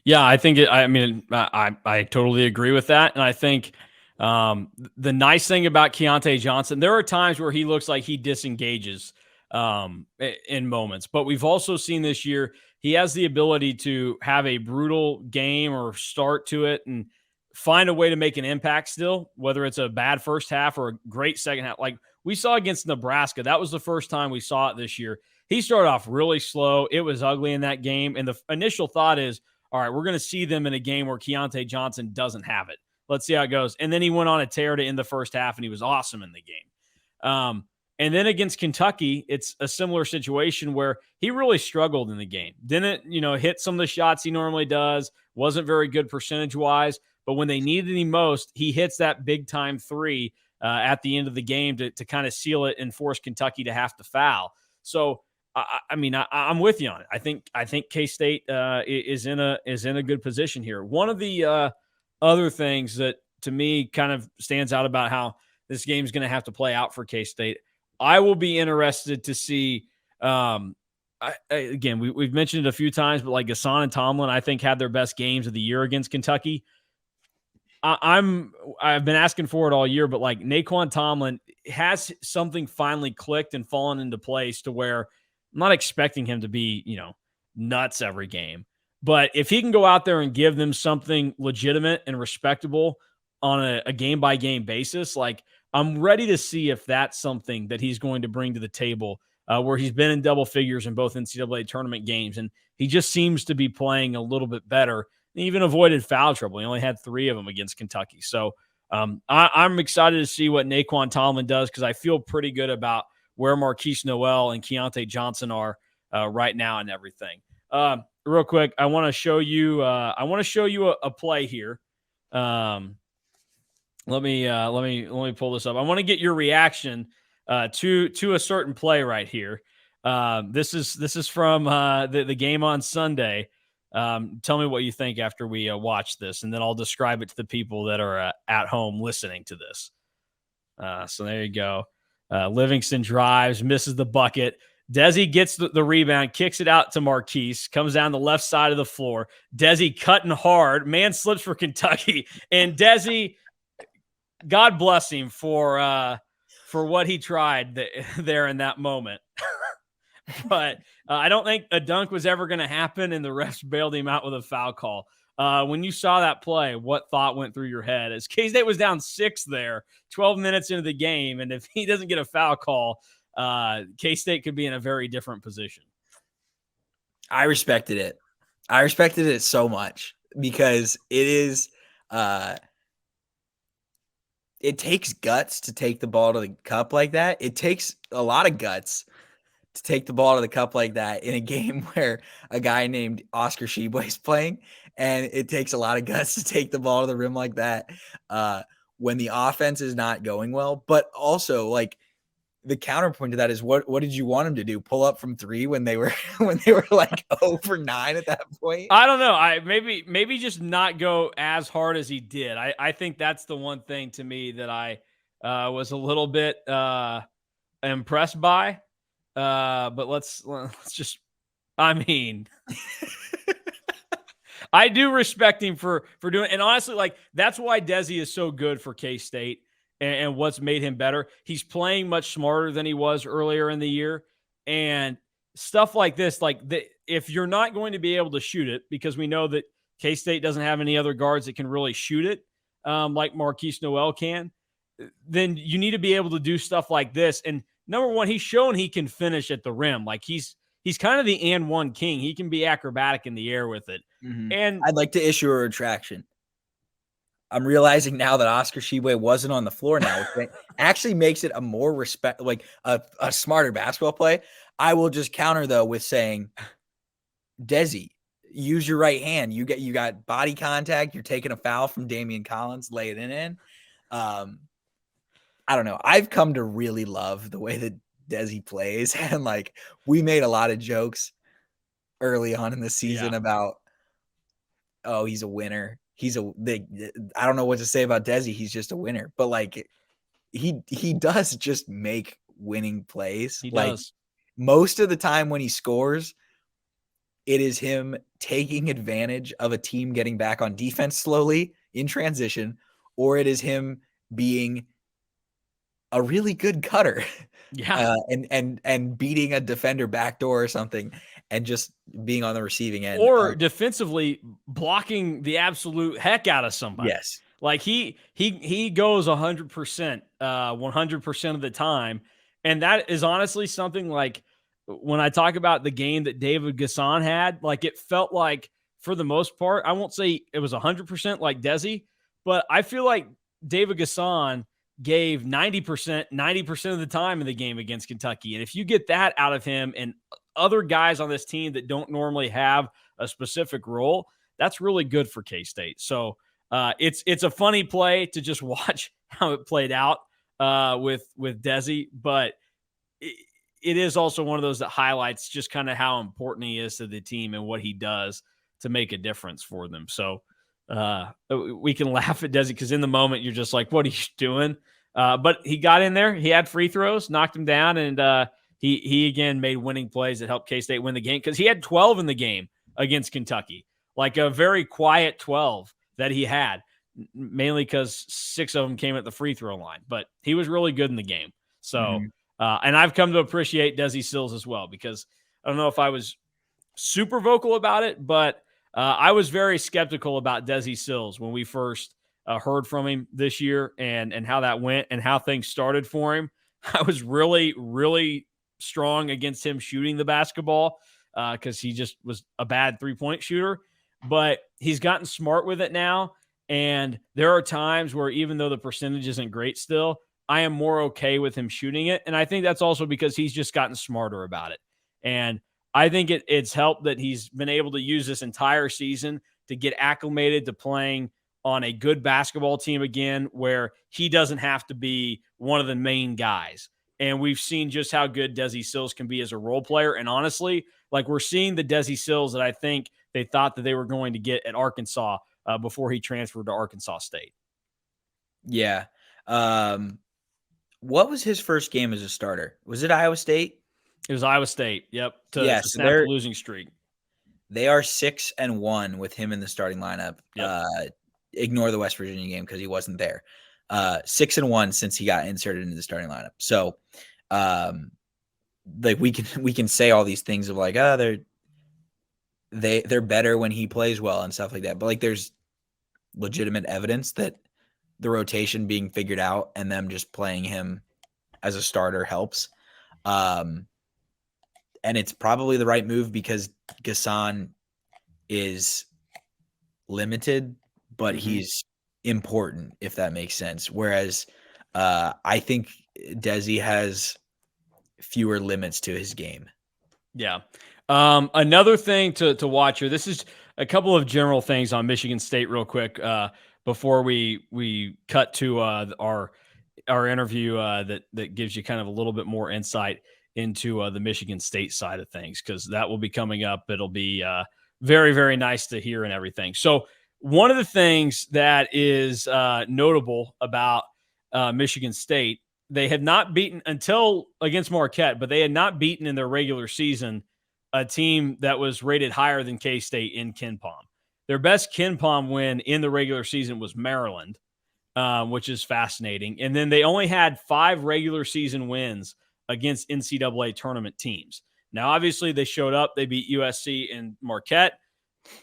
Yeah, I think I totally agree with that. And I think the nice thing about Keontae Johnson, there are times where he looks like he disengages in moments, but we've also seen this year he has the ability to have a brutal game or start to it and find a way to make an impact still, whether it's a bad first half or a great second half. Like we saw against Nebraska, that was the first time we saw it this year. He started off really slow. It was ugly in that game. And the initial thought is, all right, we're going to see them in a game where Keontae Johnson doesn't have it. Let's see how it goes. And then he went on a tear to end the first half, and he was awesome in the game. And then against Kentucky, it's a similar situation where he really struggled in the game. Didn't, hit some of the shots he normally does. Wasn't very good percentage-wise. But when they needed him most, he hits that big-time three at the end of the game to kind of seal it and force Kentucky to have to foul. So, I'm with you on it. I think K-State is in a good position here. One of the other things that to me kind of stands out about how this game is going to have to play out for K-State, I will be interested to see. Again, we've mentioned it a few times, but like Gasson and Tomlin, I think had their best games of the year against Kentucky. I've been asking for it all year, but like Naquan Tomlin has something finally clicked and fallen into place to where I'm not expecting him to be, nuts every game. But if he can go out there and give them something legitimate and respectable on a game-by-game basis, like I'm ready to see if that's something that he's going to bring to the table where he's been in double figures in both NCAA tournament games. And he just seems to be playing a little bit better. He even avoided foul trouble. He only had 3 of them against Kentucky. So I'm excited to see what Naquan Tomlin does because I feel pretty good about where Marquise Noel and Keontae Johnson are right now and everything. Real quick, I want to show you. A play here. Let me pull this up. I want to get your reaction to a certain play right here. This is from the game on Sunday. Tell me what you think after we watch this, and then I'll describe it to the people that are at home listening to this. So there you go. Livingston drives, misses the bucket. Desi gets the rebound, kicks it out to Marquise, comes down the left side of the floor. Desi cutting hard. Man slips for Kentucky. And Desi, God bless him for what he tried there in that moment. But I don't think a dunk was ever going to happen, and the refs bailed him out with a foul call. When you saw that play, what thought went through your head? As K-State was down 6 there, 12 minutes into the game, and if he doesn't get a foul call, K-State could be in a very different position. I respected it. I respected it so much because it is it takes guts to take the ball to the cup like that. It takes a lot of guts to take the ball to the cup like that in a game where a guy named Oscar Sheboy is playing, and it takes a lot of guts to take the ball to the rim like that when the offense is not going well. But also, like, the counterpoint to that is what did you want him to do? Pull up from 3 when they were like 0 for 9 at that point? I don't know. Maybe just not go as hard as he did. I think that's the one thing to me that I was a little bit impressed by. But let's just, I do respect him for doing it. And honestly, like, that's why Desi is so good for K-State and what's made him better. He's playing much smarter than he was earlier in the year. And stuff like this, if you're not going to be able to shoot it, because we know that K-State doesn't have any other guards that can really shoot it like Marquise Noel can, then you need to be able to do stuff like this. And number one, he's shown he can finish at the rim. Like he's kind of the and one king. He can be acrobatic in the air with it. Mm-hmm. And I'd like to issue a retraction. I'm realizing now that Oscar Sheboy wasn't on the floor now, which actually makes it a more a smarter basketball play. I will just counter though with saying, Desi, use your right hand. You got body contact. You're taking a foul from Damian Collins. Lay it in. I don't know. I've come to really love the way that Desi plays, and like we made a lot of jokes early on in the season about, oh, he's a winner. I don't know what to say about Desi. He's just a winner, but like he does just make winning plays. He like does. Most of the time when he scores, it is him taking advantage of a team getting back on defense slowly in transition, or it is him being a really good cutter. Yeah. And beating a defender backdoor or something and just being on the receiving end. Or defensively blocking the absolute heck out of somebody. Yes. Like he goes 100%, 100% of the time. And that is honestly something like when I talk about the game that David Gasson had, like it felt like for the most part, I won't say it was 100% like Desi, but I feel like David Gasson gave 90% of the time in the game against Kentucky. And if you get that out of him and other guys on this team that don't normally have a specific role, that's really good for K-State. It's a funny play to just watch how it played out with Desi, but it is also one of those that highlights just kind of how important he is to the team and what he does to make a difference for them. So we can laugh at Desi because in the moment you're just like, what are you doing? But he got in there. He had free throws, knocked him down, and he again made winning plays that helped K-State win the game because he had 12 in the game against Kentucky, like a very quiet 12 that he had, mainly because 6 of them came at the free throw line. But he was really good in the game. So, and I've come to appreciate Desi Sills as well because I don't know if I was super vocal about it, but I was very skeptical about Desi Sills when we first heard from him this year and how that went and how things started for him. I was really, really strong against him shooting the basketball because he just was a bad three-point shooter. But he's gotten smart with it now. And there are times where even though the percentage isn't great still, I am more okay with him shooting it. And I think that's also because he's just gotten smarter about it. And I think it's helped that he's been able to use this entire season to get acclimated to playing on a good basketball team again, where he doesn't have to be one of the main guys. And we've seen just how good Desi Sills can be as a role player. And honestly, like we're seeing the Desi Sills that I think they thought that they were going to get at Arkansas before he transferred to Arkansas State. Yeah. What was his first game as a starter? Was it Iowa State? It was Iowa State. Yep. To snap the losing streak. They are 6-1 with him in the starting lineup. Yep. Ignore the West Virginia game because he wasn't there. 6-1 since he got inserted into the starting lineup. So, like we can say all these things of like, they're better when he plays well and stuff like that. But like, there's legitimate evidence that the rotation being figured out and them just playing him as a starter helps. And it's probably the right move because Gasson is limited, but he's important, if that makes sense. Whereas I think Desi has fewer limits to his game. Yeah. Another thing to watch here, this is a couple of general things on Michigan State real quick before we cut to our interview that gives you kind of a little bit more insight into the Michigan State side of things, because that will be coming up. It'll be very, very nice to hear and everything. So one of the things that is notable about Michigan State, they had not beaten until against Marquette, but they had not beaten in their regular season a team that was rated higher than K-State in KenPom. Their best KenPom win in the regular season was Maryland, which is fascinating. And then they only had 5 regular season wins against NCAA tournament teams. Now, obviously, they showed up. They beat USC and Marquette.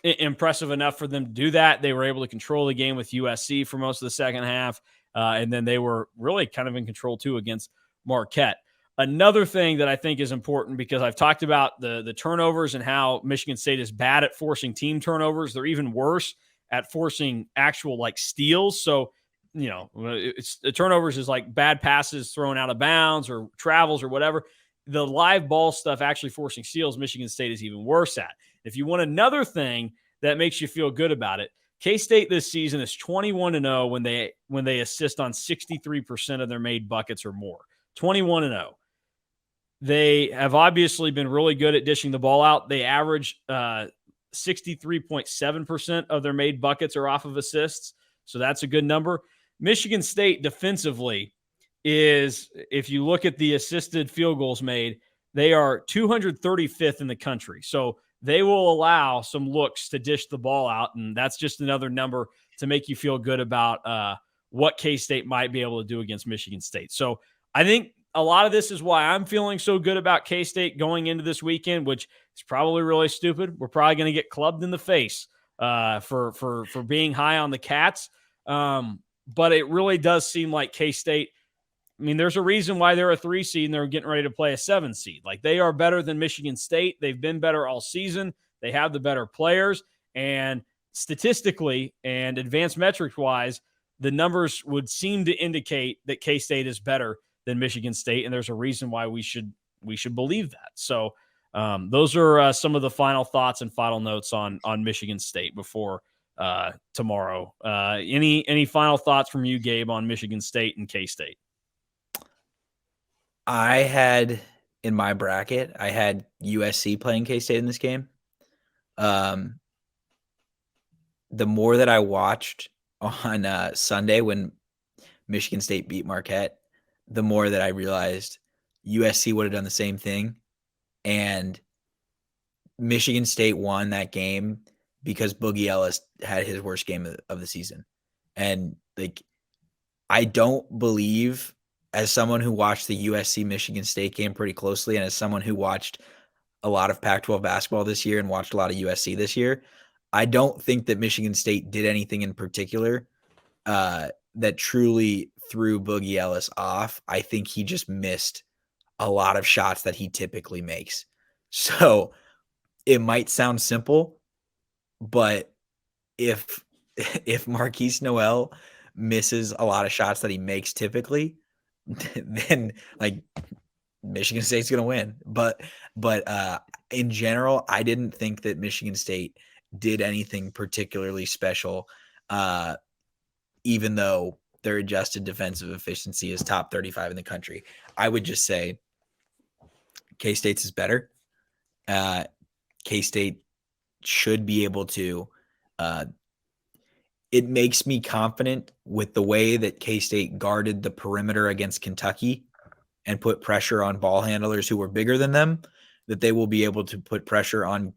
Impressive enough for them to do that. They were able to control the game with USC for most of the second half. And then they were really kind of in control, too, against Marquette. Another thing that I think is important, because I've talked about the turnovers and how Michigan State is bad at forcing team turnovers. They're even worse at forcing actual, like, steals. So, you know, it's the turnovers is like bad passes thrown out of bounds or travels or whatever. The live ball stuff, actually forcing steals, Michigan State is even worse at. If you want another thing that makes you feel good about it, K-State this season is 21-0 when they assist on 63% of their made buckets or more. 21-0. They have obviously been really good at dishing the ball out. They average 63.7% of their made buckets are off of assists. So that's a good number. Michigan State defensively is, if you look at the assisted field goals made, they are 235th in the country. So they will allow some looks to dish the ball out. And that's just another number to make you feel good about what K-State might be able to do against Michigan State. So I think a lot of this is why I'm feeling so good about K-State going into this weekend, which is probably really stupid. We're probably going to get clubbed in the face for being high on the Cats. But it really does seem like K-State, I mean, there's a reason why they're a 3 seed and they're getting ready to play a 7 seed. Like, they are better than Michigan State. They've been better all season. They have the better players. And statistically and advanced metrics wise, the numbers would seem to indicate that K-State is better than Michigan State. And there's a reason why we should believe that. So those are some of the final thoughts and final notes on Michigan State before tomorrow. Any final thoughts from you, Gabe, on Michigan State and K-State? I had in my bracket, I had USC playing K-State in this game. The more that I watched on Sunday when Michigan State beat Marquette, the more that I realized USC would have done the same thing. And Michigan State won that game because Boogie Ellis had his worst game of the season. And like, I don't believe, as someone who watched the USC Michigan State game pretty closely, and as someone who watched a lot of Pac-12 basketball this year and watched a lot of USC this year, I don't think that Michigan State did anything in particular that truly threw Boogie Ellis off. I think he just missed a lot of shots that he typically makes. So it might sound simple, but if Marquise Noel misses a lot of shots that he makes typically, then like Michigan State's going to win. But in general, I didn't think that Michigan State did anything particularly special, even though their adjusted defensive efficiency is top 35 in the country. I would just say K-State's is better. K-State should be able to it makes me confident with the way that K-State guarded the perimeter against Kentucky and put pressure on ball handlers who were bigger than them, that they will be able to put pressure on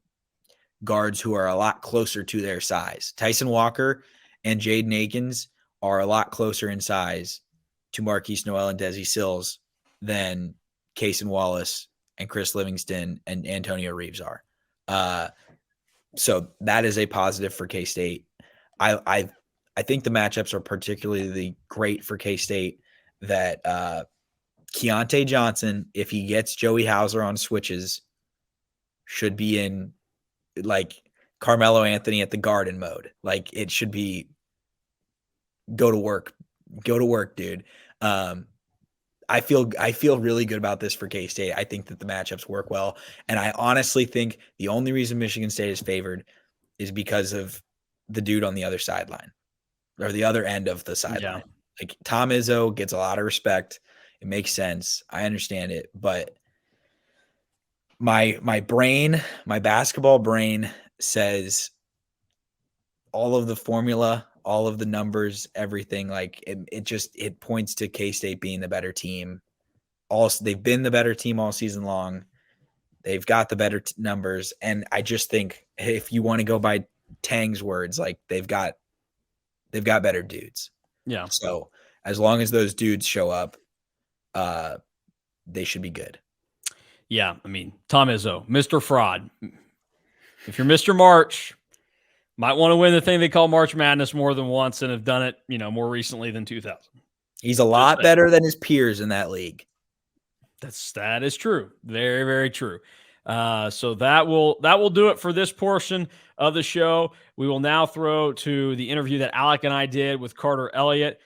guards who are a lot closer to their size. Tyson Walker and Jaden Akins are a lot closer in size to Marquise Noel and Desi Sills than Cason Wallace and Chris Livingston and Antonio Reeves are. So that is a positive for K-State. I think the matchups are particularly great for K-State that Keontae Johnson, if he gets Joey Hauser on switches, should be in like Carmelo Anthony at the Garden mode. Like, it should be go to work, dude. I feel really good about this for K-State. I think that the matchups work well. And I honestly think the only reason Michigan State is favored is because of the dude on the other sideline or the other end of the sideline. Yeah. Like, Tom Izzo gets a lot of respect. It makes sense. I understand it. But my basketball brain says all of the formula, all of the numbers, everything, like it points to K-State being the better team. Also, they've been the better team all season long. They've got the better numbers. And I just think, if you want to go by Tang's words, like they've got better dudes. Yeah. So as long as those dudes show up, they should be good. Yeah. I mean, Tom Izzo, Mr. Fraud. If you're Mr. March, might want to win the thing they call March Madness more than once and have done it, more recently than 2000. He's a lot better than his peers in that league. That is true. Very, very true. So that will do it for this portion of the show. We will now throw to the interview that Alec and I did with Carter Elliott.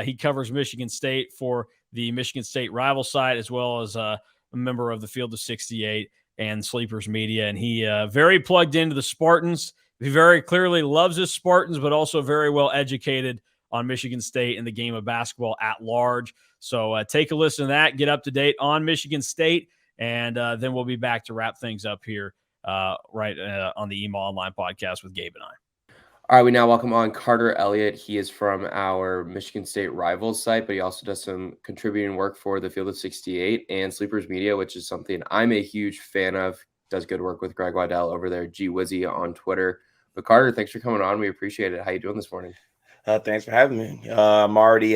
He covers Michigan State for the Michigan State rival site, as well as a member of the Field of 68 and Sleepers Media. And he very plugged into the Spartans. He very clearly loves his Spartans, but also very well educated on Michigan State and the game of basketball at large. So take a listen to that, get up to date on Michigan State, and then we'll be back to wrap things up here on the Emo Online podcast with Gabe and I. All right, we now welcome on Carter Elliott. He is from our Michigan State Rivals site, but he also does some contributing work for the Field of 68 and Sleepers Media, which is something I'm a huge fan of. does good work with Greg Waddell over there, G Wizzy on Twitter. But Carter, thanks for coming on. We appreciate it. How you doing this morning? Thanks for having me. I'm already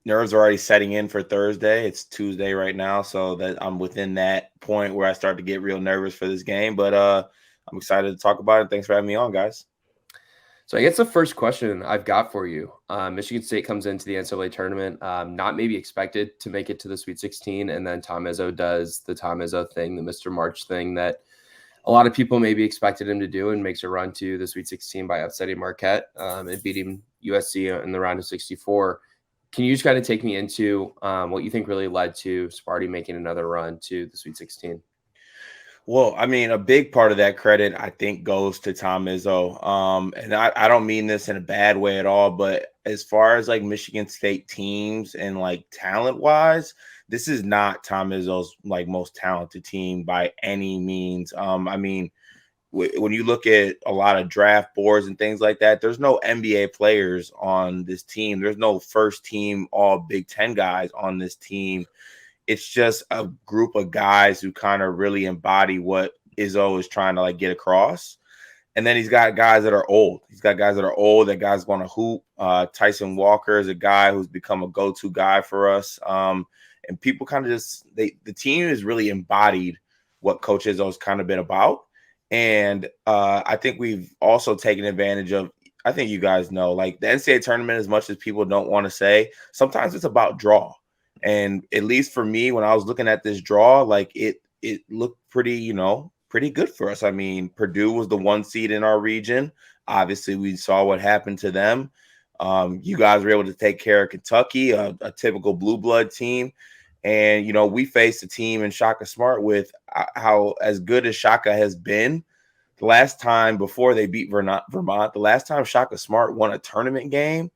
nerves are already setting in for Thursday. It's Tuesday right now, so that I'm within that point where I start to get real nervous for this game. But I'm excited to talk about it. Thanks for having me on, guys. So I guess the first question I've got for you, Michigan State comes into the NCAA tournament, not maybe expected to make it to the Sweet 16, and then Tom Izzo does the Tom Izzo thing, the Mr. March thing that a lot of people maybe expected him to do, and makes a run to the Sweet 16 by upsetting Marquette and beating USC in the round of 64. Can you just kind of take me into what you think really led to Sparty making another run to the Sweet 16? Well, I mean, a big part of that credit, I think, goes to Tom Izzo. And I don't mean this in a bad way at all, but as far as like Michigan State teams and like talent wise, this is not Tom Izzo's like most talented team by any means. I mean, when you look at a lot of draft boards and things like that, there's no NBA players on this team. There's no first team all Big Ten guys on this team. It's just a group of guys who kind of really embody what Izzo is trying to like get across. And then he's got guys that are old. That guys want to hoop. Tyson Walker is a guy who's become a go-to guy for us. And people kind of the team has really embodied what Coach Izzo's kind of been about. And I think we've also taken advantage of, I think you guys know, like the NCAA tournament, as much as people don't want to say, sometimes it's about draw. And at least for me, when I was looking at this draw, like it looked pretty good for us. I mean, Purdue was the 1 seed in our region. Obviously, we saw what happened to them. You guys were able to take care of Kentucky, a typical blue blood team. And, we faced a team in Shaka Smart with how as good as Shaka has been. The last time before they beat Vermont, the last time Shaka Smart won a tournament game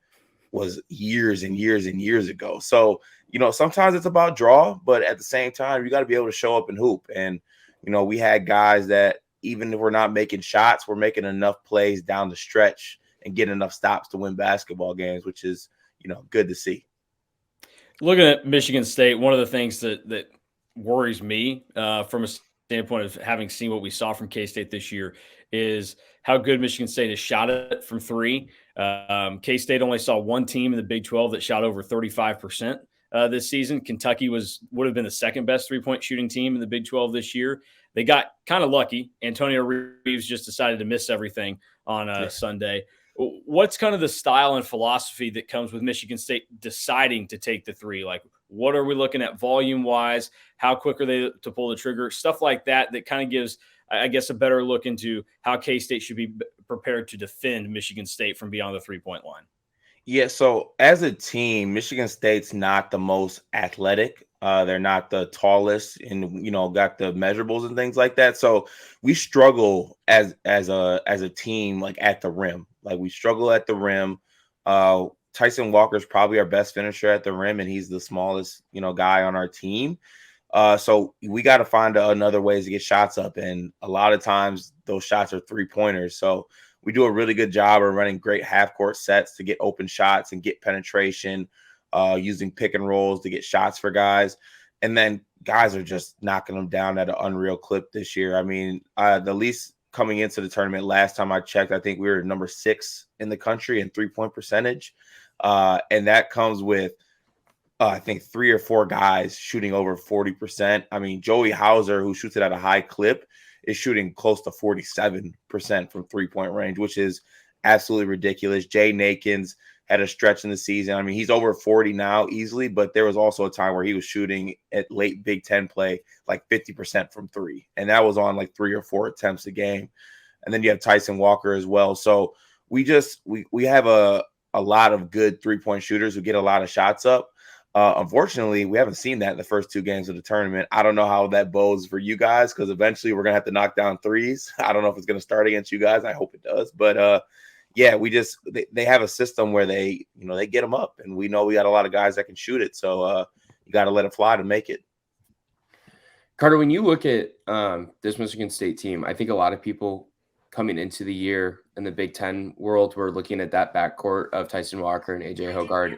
was years and years and years ago. So, sometimes it's about draw, but at the same time, you got to be able to show up and hoop. And, we had guys that even if we're not making shots, we're making enough plays down the stretch and getting enough stops to win basketball games, which is, good to see. Looking at Michigan State, one of the things that worries me from a standpoint of having seen what we saw from K-State this year is how good Michigan State has shot it from three. K-State only saw one team in the Big 12 that shot over 35% this season. Kentucky would have been the second best three-point shooting team in the Big 12 this year. They got kind of lucky. Antonio Reeves just decided to miss everything on Sunday. What's kind of the style and philosophy that comes with Michigan State deciding to take the three? Like, what are we looking at volume-wise? How quick are they to pull the trigger? Stuff like that kind of gives, I guess, a better look into how K-State should be prepared to defend Michigan State from beyond the three-point line. Yeah, so as a team, Michigan State's not the most athletic. They're not the tallest and, got the measurables and things like that. So we struggle as a team, like at the rim. Like we struggle at the rim. Tyson Walker's probably our best finisher at the rim, and he's the smallest, guy on our team. So we got to find another ways to get shots up. And a lot of times those shots are 3-pointers. So we do a really good job of running great half-court sets to get open shots and get penetration, using pick and rolls to get shots for guys. And then guys are just knocking them down at an unreal clip this year. I mean, the least coming into the tournament, last time I checked, I think we were number 6 in the country in three-point percentage. And that comes with, I think, 3 or 4 guys shooting over 40%. I mean, Joey Hauser, who shoots it at a high clip, is shooting close to 47% from three-point range, which is absolutely ridiculous. Jay Nakins had a stretch in the season. I mean, he's over 40 now easily, but there was also a time where he was shooting at late Big Ten play like 50% from three, and that was on like 3 or 4 attempts a game. And then you have Tyson Walker as well. So we have a lot of good three-point shooters who get a lot of shots up. Unfortunately, we haven't seen that in the first 2 games of the tournament. I don't know how that bodes for you guys, because eventually we're going to have to knock down threes. I don't know if it's going to start against you guys. I hope it does. But yeah, they have a system where they get them up, and we know we got a lot of guys that can shoot it. So you got to let it fly to make it. Carter, when you look at this Michigan State team, I think a lot of people coming into the year in the Big Ten world were looking at that backcourt of Tyson Walker and AJ Hoggard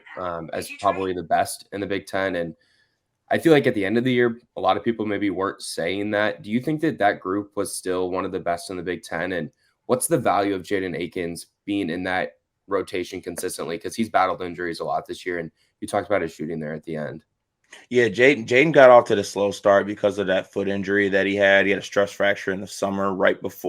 as probably the best in the Big Ten. And I feel like at the end of the year, a lot of people maybe weren't saying that. Do you think that that group was still one of the best in the Big Ten? And what's the value of Jaden Akins being in that rotation consistently? Because he's battled injuries a lot this year, and you talked about his shooting there at the end. Yeah, Jaden got off to the slow start because of that foot injury that he had. He had a stress fracture in the summer,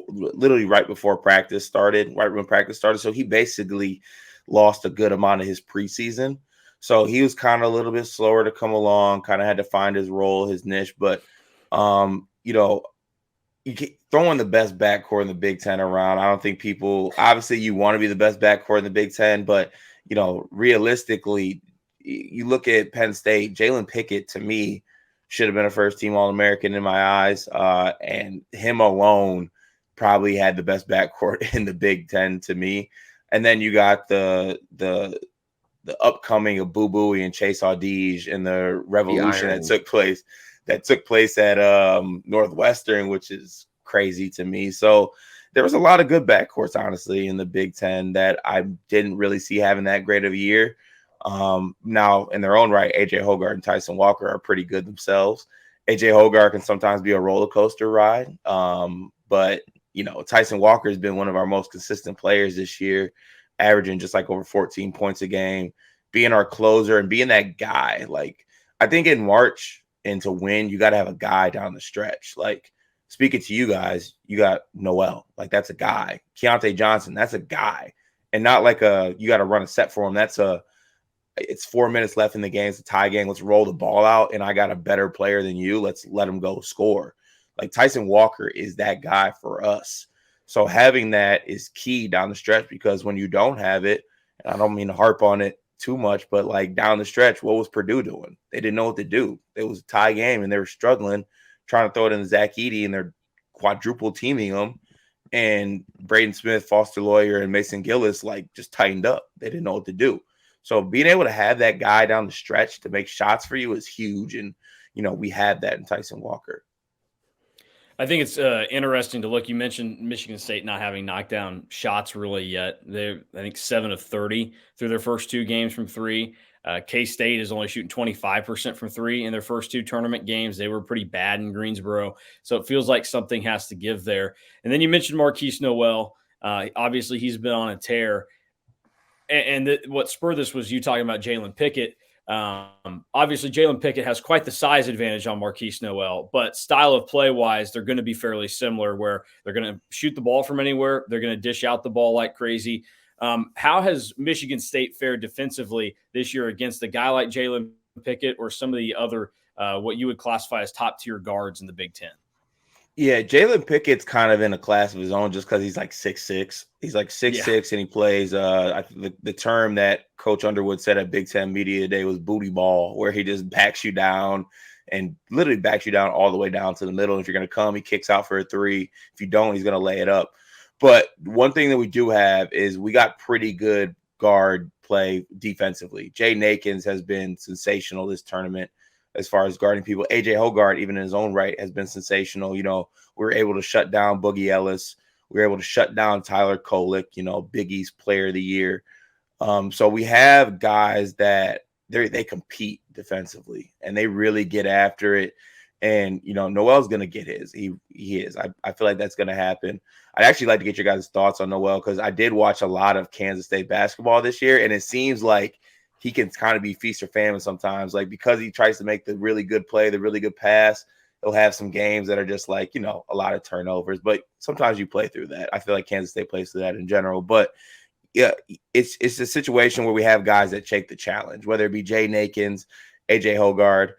literally right before practice started, right when practice started. So he basically lost a good amount of his preseason. So he was kind of a little bit slower to come along, kind of had to find his role, his niche. But, you know, throwing the best backcourt in the Big Ten around, I don't think people – obviously you want to be the best backcourt in the Big Ten, but, you know, realistically – you look at Penn State, Jalen Pickett, to me, should have been a first-team All-American in my eyes, and him alone probably had the best backcourt in the Big Ten to me. And then you got the upcoming of Boo Buie and Chase Audige and the revolution that took place at Northwestern, which is crazy to me. So there was a lot of good backcourts, honestly, in the Big Ten that I didn't really see having that great of a year. Now, in their own right, AJ Hoggard and Tyson Walker are pretty good themselves. AJ Hoggard can sometimes be a roller coaster ride, but you know, Tyson Walker has been one of our most consistent players this year, averaging just like over 14 points a game, being our closer and being that guy. Like, I think in March and to win, you got to have a guy down the stretch. Like, speaking to you guys, you got Noel, like that's a guy. Keontae Johnson, that's a guy, and not like you got to run a set for him. It's 4 minutes left in the game. It's a tie game. Let's roll the ball out, and I got a better player than you. Let's let him go score. Like Tyson Walker is that guy for us. So having that is key down the stretch, because when you don't have it, and I don't mean to harp on it too much, but like down the stretch, what was Purdue doing? They didn't know what to do. It was a tie game, and they were struggling, trying to throw it in Zach Edey, and they're quadruple teaming them. And Braden Smith, Foster Lawyer, and Mason Gillis like just tightened up. They didn't know what to do. So being able to have that guy down the stretch to make shots for you is huge. And, you know, we had that in Tyson Walker. I think it's interesting to look. You mentioned Michigan State not having knockdown shots really yet. They're, I think, 7 of 30 through their first 2 games from 3. K-State is only shooting 25% from 3 in their first 2 tournament games. They were pretty bad in Greensboro. So it feels like something has to give there. And then you mentioned Marquise Noel. Obviously, he's been on a tear. And what spurred this was you talking about Jalen Pickett. Obviously, Jalen Pickett has quite the size advantage on Marquise Noel, but style of play-wise, they're going to be fairly similar, where they're going to shoot the ball from anywhere. They're going to dish out the ball like crazy. How has Michigan State fared defensively this year against a guy like Jalen Pickett or some of the other what you would classify as top-tier guards in the Big Ten? Yeah, Jalen Pickett's kind of in a class of his own just because he's like 6'6". He's like 6'6", and he plays the term that Coach Underwood said at Big Ten Media Day was booty ball, where he just backs you down and literally backs you down all the way down to the middle. If you're going to come, he kicks out for a 3. If you don't, he's going to lay it up. But one thing that we do have is we got pretty good guard play defensively. Jaden Akins has been sensational this tournament as far as guarding people. AJ Hoggard, even in his own right, has been sensational. You know, we were able to shut down Boogie Ellis. We were able to shut down Tyler Kolek, you know, Big East Player of the Year. So we have guys that they compete defensively, and they really get after it. And, you know, Noel's going to get his. He is. I feel like that's going to happen. I'd actually like to get your guys' thoughts on Noel, because I did watch a lot of Kansas State basketball this year, and it seems like he can kind of be feast or famine sometimes. Like, because he tries to make the really good play, the really good pass, he'll have some games that are just like, you know, a lot of turnovers. But sometimes you play through that. I feel like Kansas State plays through that in general. But, yeah, it's a situation where we have guys that take the challenge, whether it be Jaden Akins, AJ Hoggard,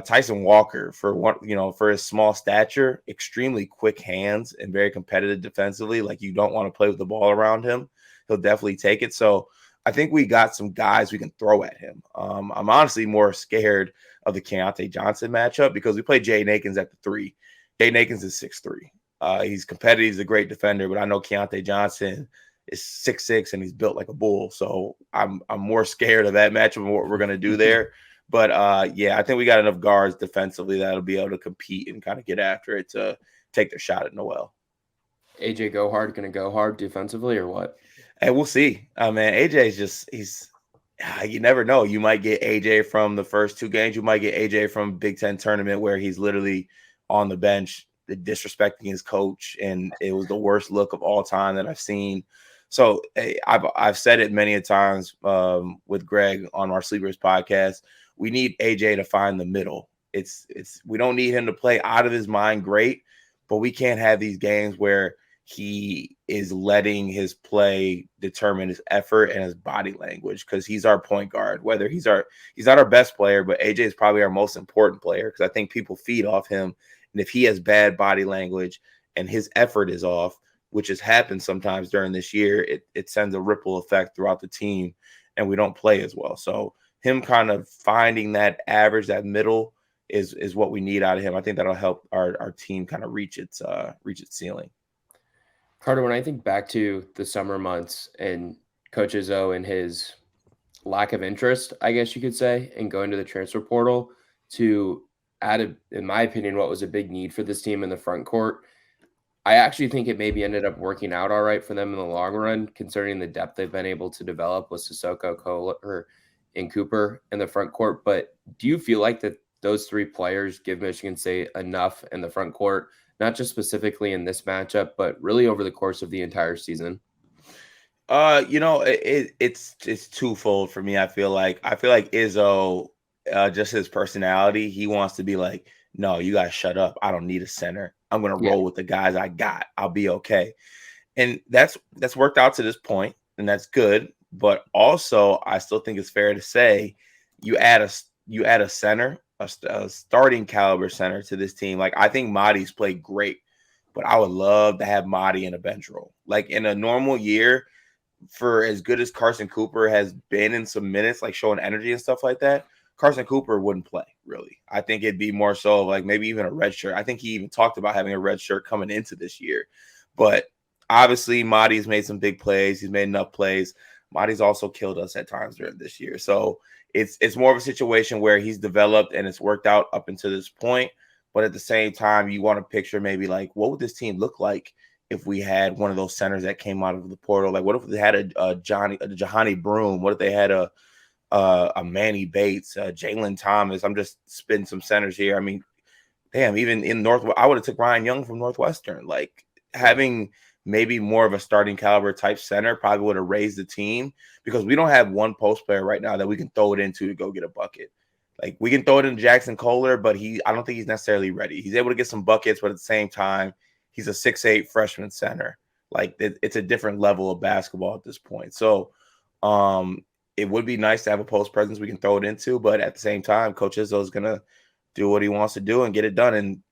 Tyson Walker, for his small stature, extremely quick hands, and very competitive defensively. Like, you don't want to play with the ball around him. He'll definitely take it. So I think we got some guys we can throw at him. I'm honestly more scared of the Keontae Johnson matchup, because we play Jaden Akins at the 3. Jaden Akins is 6'3". He's competitive. He's a great defender, but I know Keontae Johnson is 6'6", and he's built like a bull. So I'm more scared of that matchup and what we're going to do there. But, yeah, I think we got enough guards defensively that'll be able to compete and kind of get after it to take their shot at Noel. AJ going to go hard defensively or what? Hey, we'll see. Man, AJ is You never know. You might get AJ from the first 2 games. You might get AJ from Big Ten tournament where he's literally on the bench disrespecting his coach, and it was the worst look of all time that I've seen. So I've said it many a times with Greg on our Sleepers podcast. We need AJ to find the middle. We don't need him to play out of his mind great, but we can't have these games where he is letting his play determine his effort and his body language, because he's our point guard. Whether he's not our best player, but AJ is probably our most important player, because I think people feed off him. And if he has bad body language and his effort is off, which has happened sometimes during this year, it sends a ripple effect throughout the team, and we don't play as well. So him kind of finding that average, that middle, is what we need out of him. I think that'll help our team kind of reach its ceiling. Carter, when I think back to the summer months and Coach Izzo and his lack of interest, I guess you could say, in going to the transfer portal to add, in my opinion, what was a big need for this team in the front court, I actually think it maybe ended up working out all right for them in the long run, considering the depth they've been able to develop with Sissoko, Kohler, and Cooper in the front court. But do you feel like that those 3 players give Michigan State enough in the front court, not just specifically in this matchup, but really over the course of the entire season? It's twofold for me. I feel like Izzo, just his personality, he wants to be like, no, you guys shut up. I don't need a center. I'm going to roll with the guys I got. I'll be okay. And that's worked out to this point, and that's good. But also, I still think it's fair to say you add a center, a starting caliber center to this team. Like, I think Madi's played great, but I would love to have Madi in a bench role. Like, in a normal year, for as good as Carson Cooper has been in some minutes, like showing energy and stuff like that, Carson Cooper wouldn't play, really. I think it'd be more so like maybe even a red shirt. I think he even talked about having a red shirt coming into this year. But obviously, Madi's made some big plays. He's made enough plays. Madi's also killed us at times during this year. So it's more of a situation where he's developed and it's worked out up until this point. But at the same time, you want to picture maybe like, what would this team look like if we had one of those centers that came out of the portal? Like, what if they had a Jahani Broome? What if they had a Manny Bates, Jalen Thomas? I'm just spitting some centers here. I mean, damn, even in I would have took Ryan Young from Northwestern. Like, having maybe more of a starting caliber type center probably would have raised the team, because we don't have one post player right now that we can throw it into to go get a bucket. Like, we can throw it in Jackson Kohler, but I don't think he's necessarily ready. He's able to get some buckets, but at the same time, he's a 6'8" freshman center. Like, it's a different level of basketball at this point. So it would be nice to have a post presence we can throw it into, but at the same time, Coach Izzo is going to do what he wants to do and get it done. And,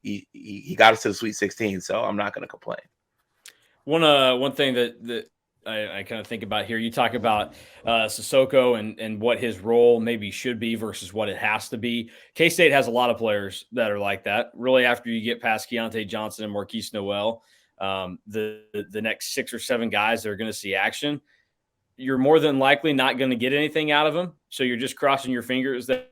he got us to the Sweet 16, so I'm not going to complain. One thing that I kind of think about here, you talk about Sissoko and what his role maybe should be versus what it has to be. K-State has a lot of players that are like that. Really, after you get past Keontae Johnson and Marquise Noel, the next 6 or 7 guys that are going to see action, you're more than likely not going to get anything out of them. So you're just crossing your fingers that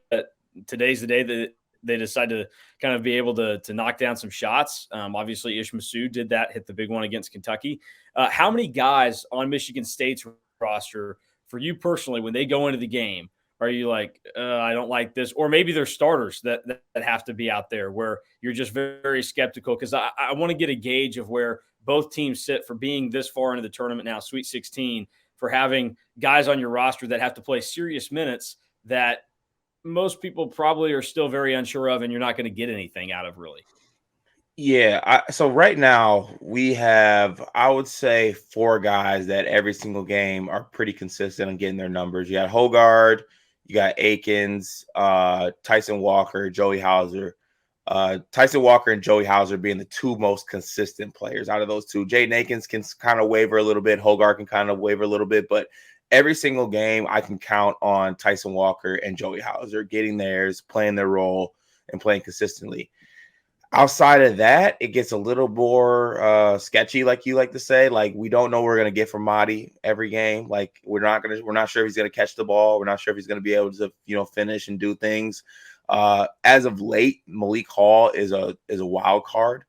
today's the day that they decide to kind of be able to knock down some shots. Obviously, Ish Massoud did that, hit the big one against Kentucky. How many guys on Michigan State's roster, for you personally, when they go into the game, are you like, I don't like this? Or maybe they're starters that have to be out there where you're just very, very skeptical? Because I want to get a gauge of where both teams sit for being this far into the tournament now, Sweet 16, for having guys on your roster that have to play serious minutes that most people probably are still very unsure of, and you're not going to get anything out of, really. Yeah. So right now we have, I would say, 4 guys that every single game are pretty consistent in getting their numbers. You got Hogard, you got Akins, Tyson Walker, Joey Hauser. Tyson Walker and Joey Hauser being the 2 most consistent players out of those 2. Jaden Akins can kind of waver a little bit. Hogard can kind of waver a little bit, but every single game I can count on Tyson Walker and Joey Hauser getting theirs, playing their role, and playing consistently. Outside of that, it gets a little more sketchy, like you like to say. Like, we don't know what we're going to get from Madi every game. Like, we're not sure if he's going to catch the ball. We're not sure if he's going to be able to, finish and do things. As of late, Malik Hall is a wild card.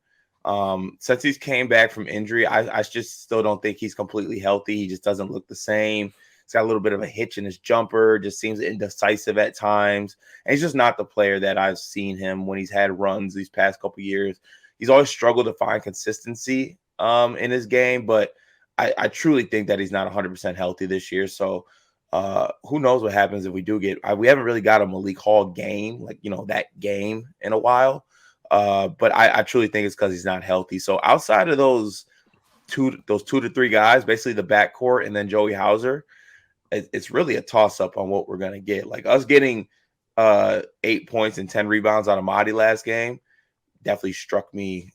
Since he's came back from injury, I just still don't think he's completely healthy. He just doesn't look the same. He's got a little bit of a hitch in his jumper, just seems indecisive at times. And he's just not the player that I've seen him when he's had runs these past couple years. He's always struggled to find consistency in his game, but I truly think that he's not 100% healthy this year. So who knows what happens if we do get we haven't really got a Malik Hall game, like, that game in a while. But I truly think it's because he's not healthy. So outside of those two to three guys, basically the backcourt and then Joey Hauser, it's really a toss-up on what we're going to get. Like us getting 8 points and 10 rebounds on Amadi last game definitely struck me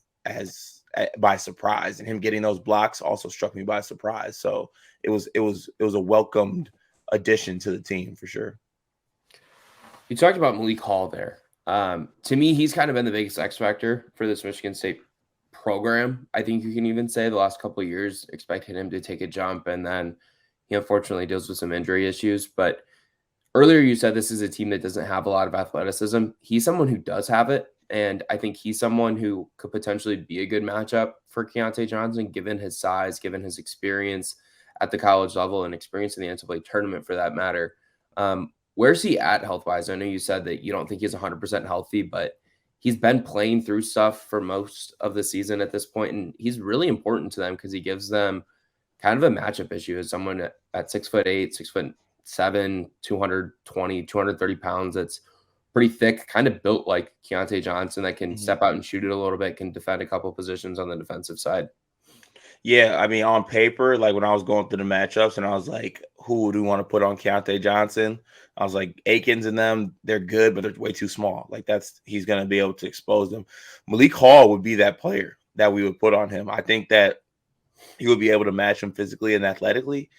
by surprise, and him getting those blocks also struck me by surprise. So it was a welcomed addition to the team for sure. You talked about Malik Hall there. To me, he's kind of been the biggest X factor for this Michigan State program. I think you can even say the last couple of years expected him to take a jump, and then he unfortunately deals with some injury issues. But earlier you said this is a team that doesn't have a lot of athleticism. He's someone who does have it, and I think he's someone who could potentially be a good matchup for Keontae Johnson, given his size, given his experience at the college level and experience in the NCAA tournament for that matter. Where's he at health-wise? I know you said that you don't think he's 100% healthy, but he's been playing through stuff for most of the season at this point, and he's really important to them because he gives them kind of a matchup issue as someone at 6'8", 6'7", 220, 230 pounds. That's pretty thick, kind of built like Keontae Johnson that can step out and shoot it a little bit, can defend a couple positions on the defensive side. Yeah, I mean, on paper, like when I was going through the matchups and I was like, who do we want to put on Keontae Johnson? I was like, Akins and them, they're good, but they're way too small. Like he's going to be able to expose them. Malik Hall would be that player that we would put on him. I think that he would be able to match him physically and athletically.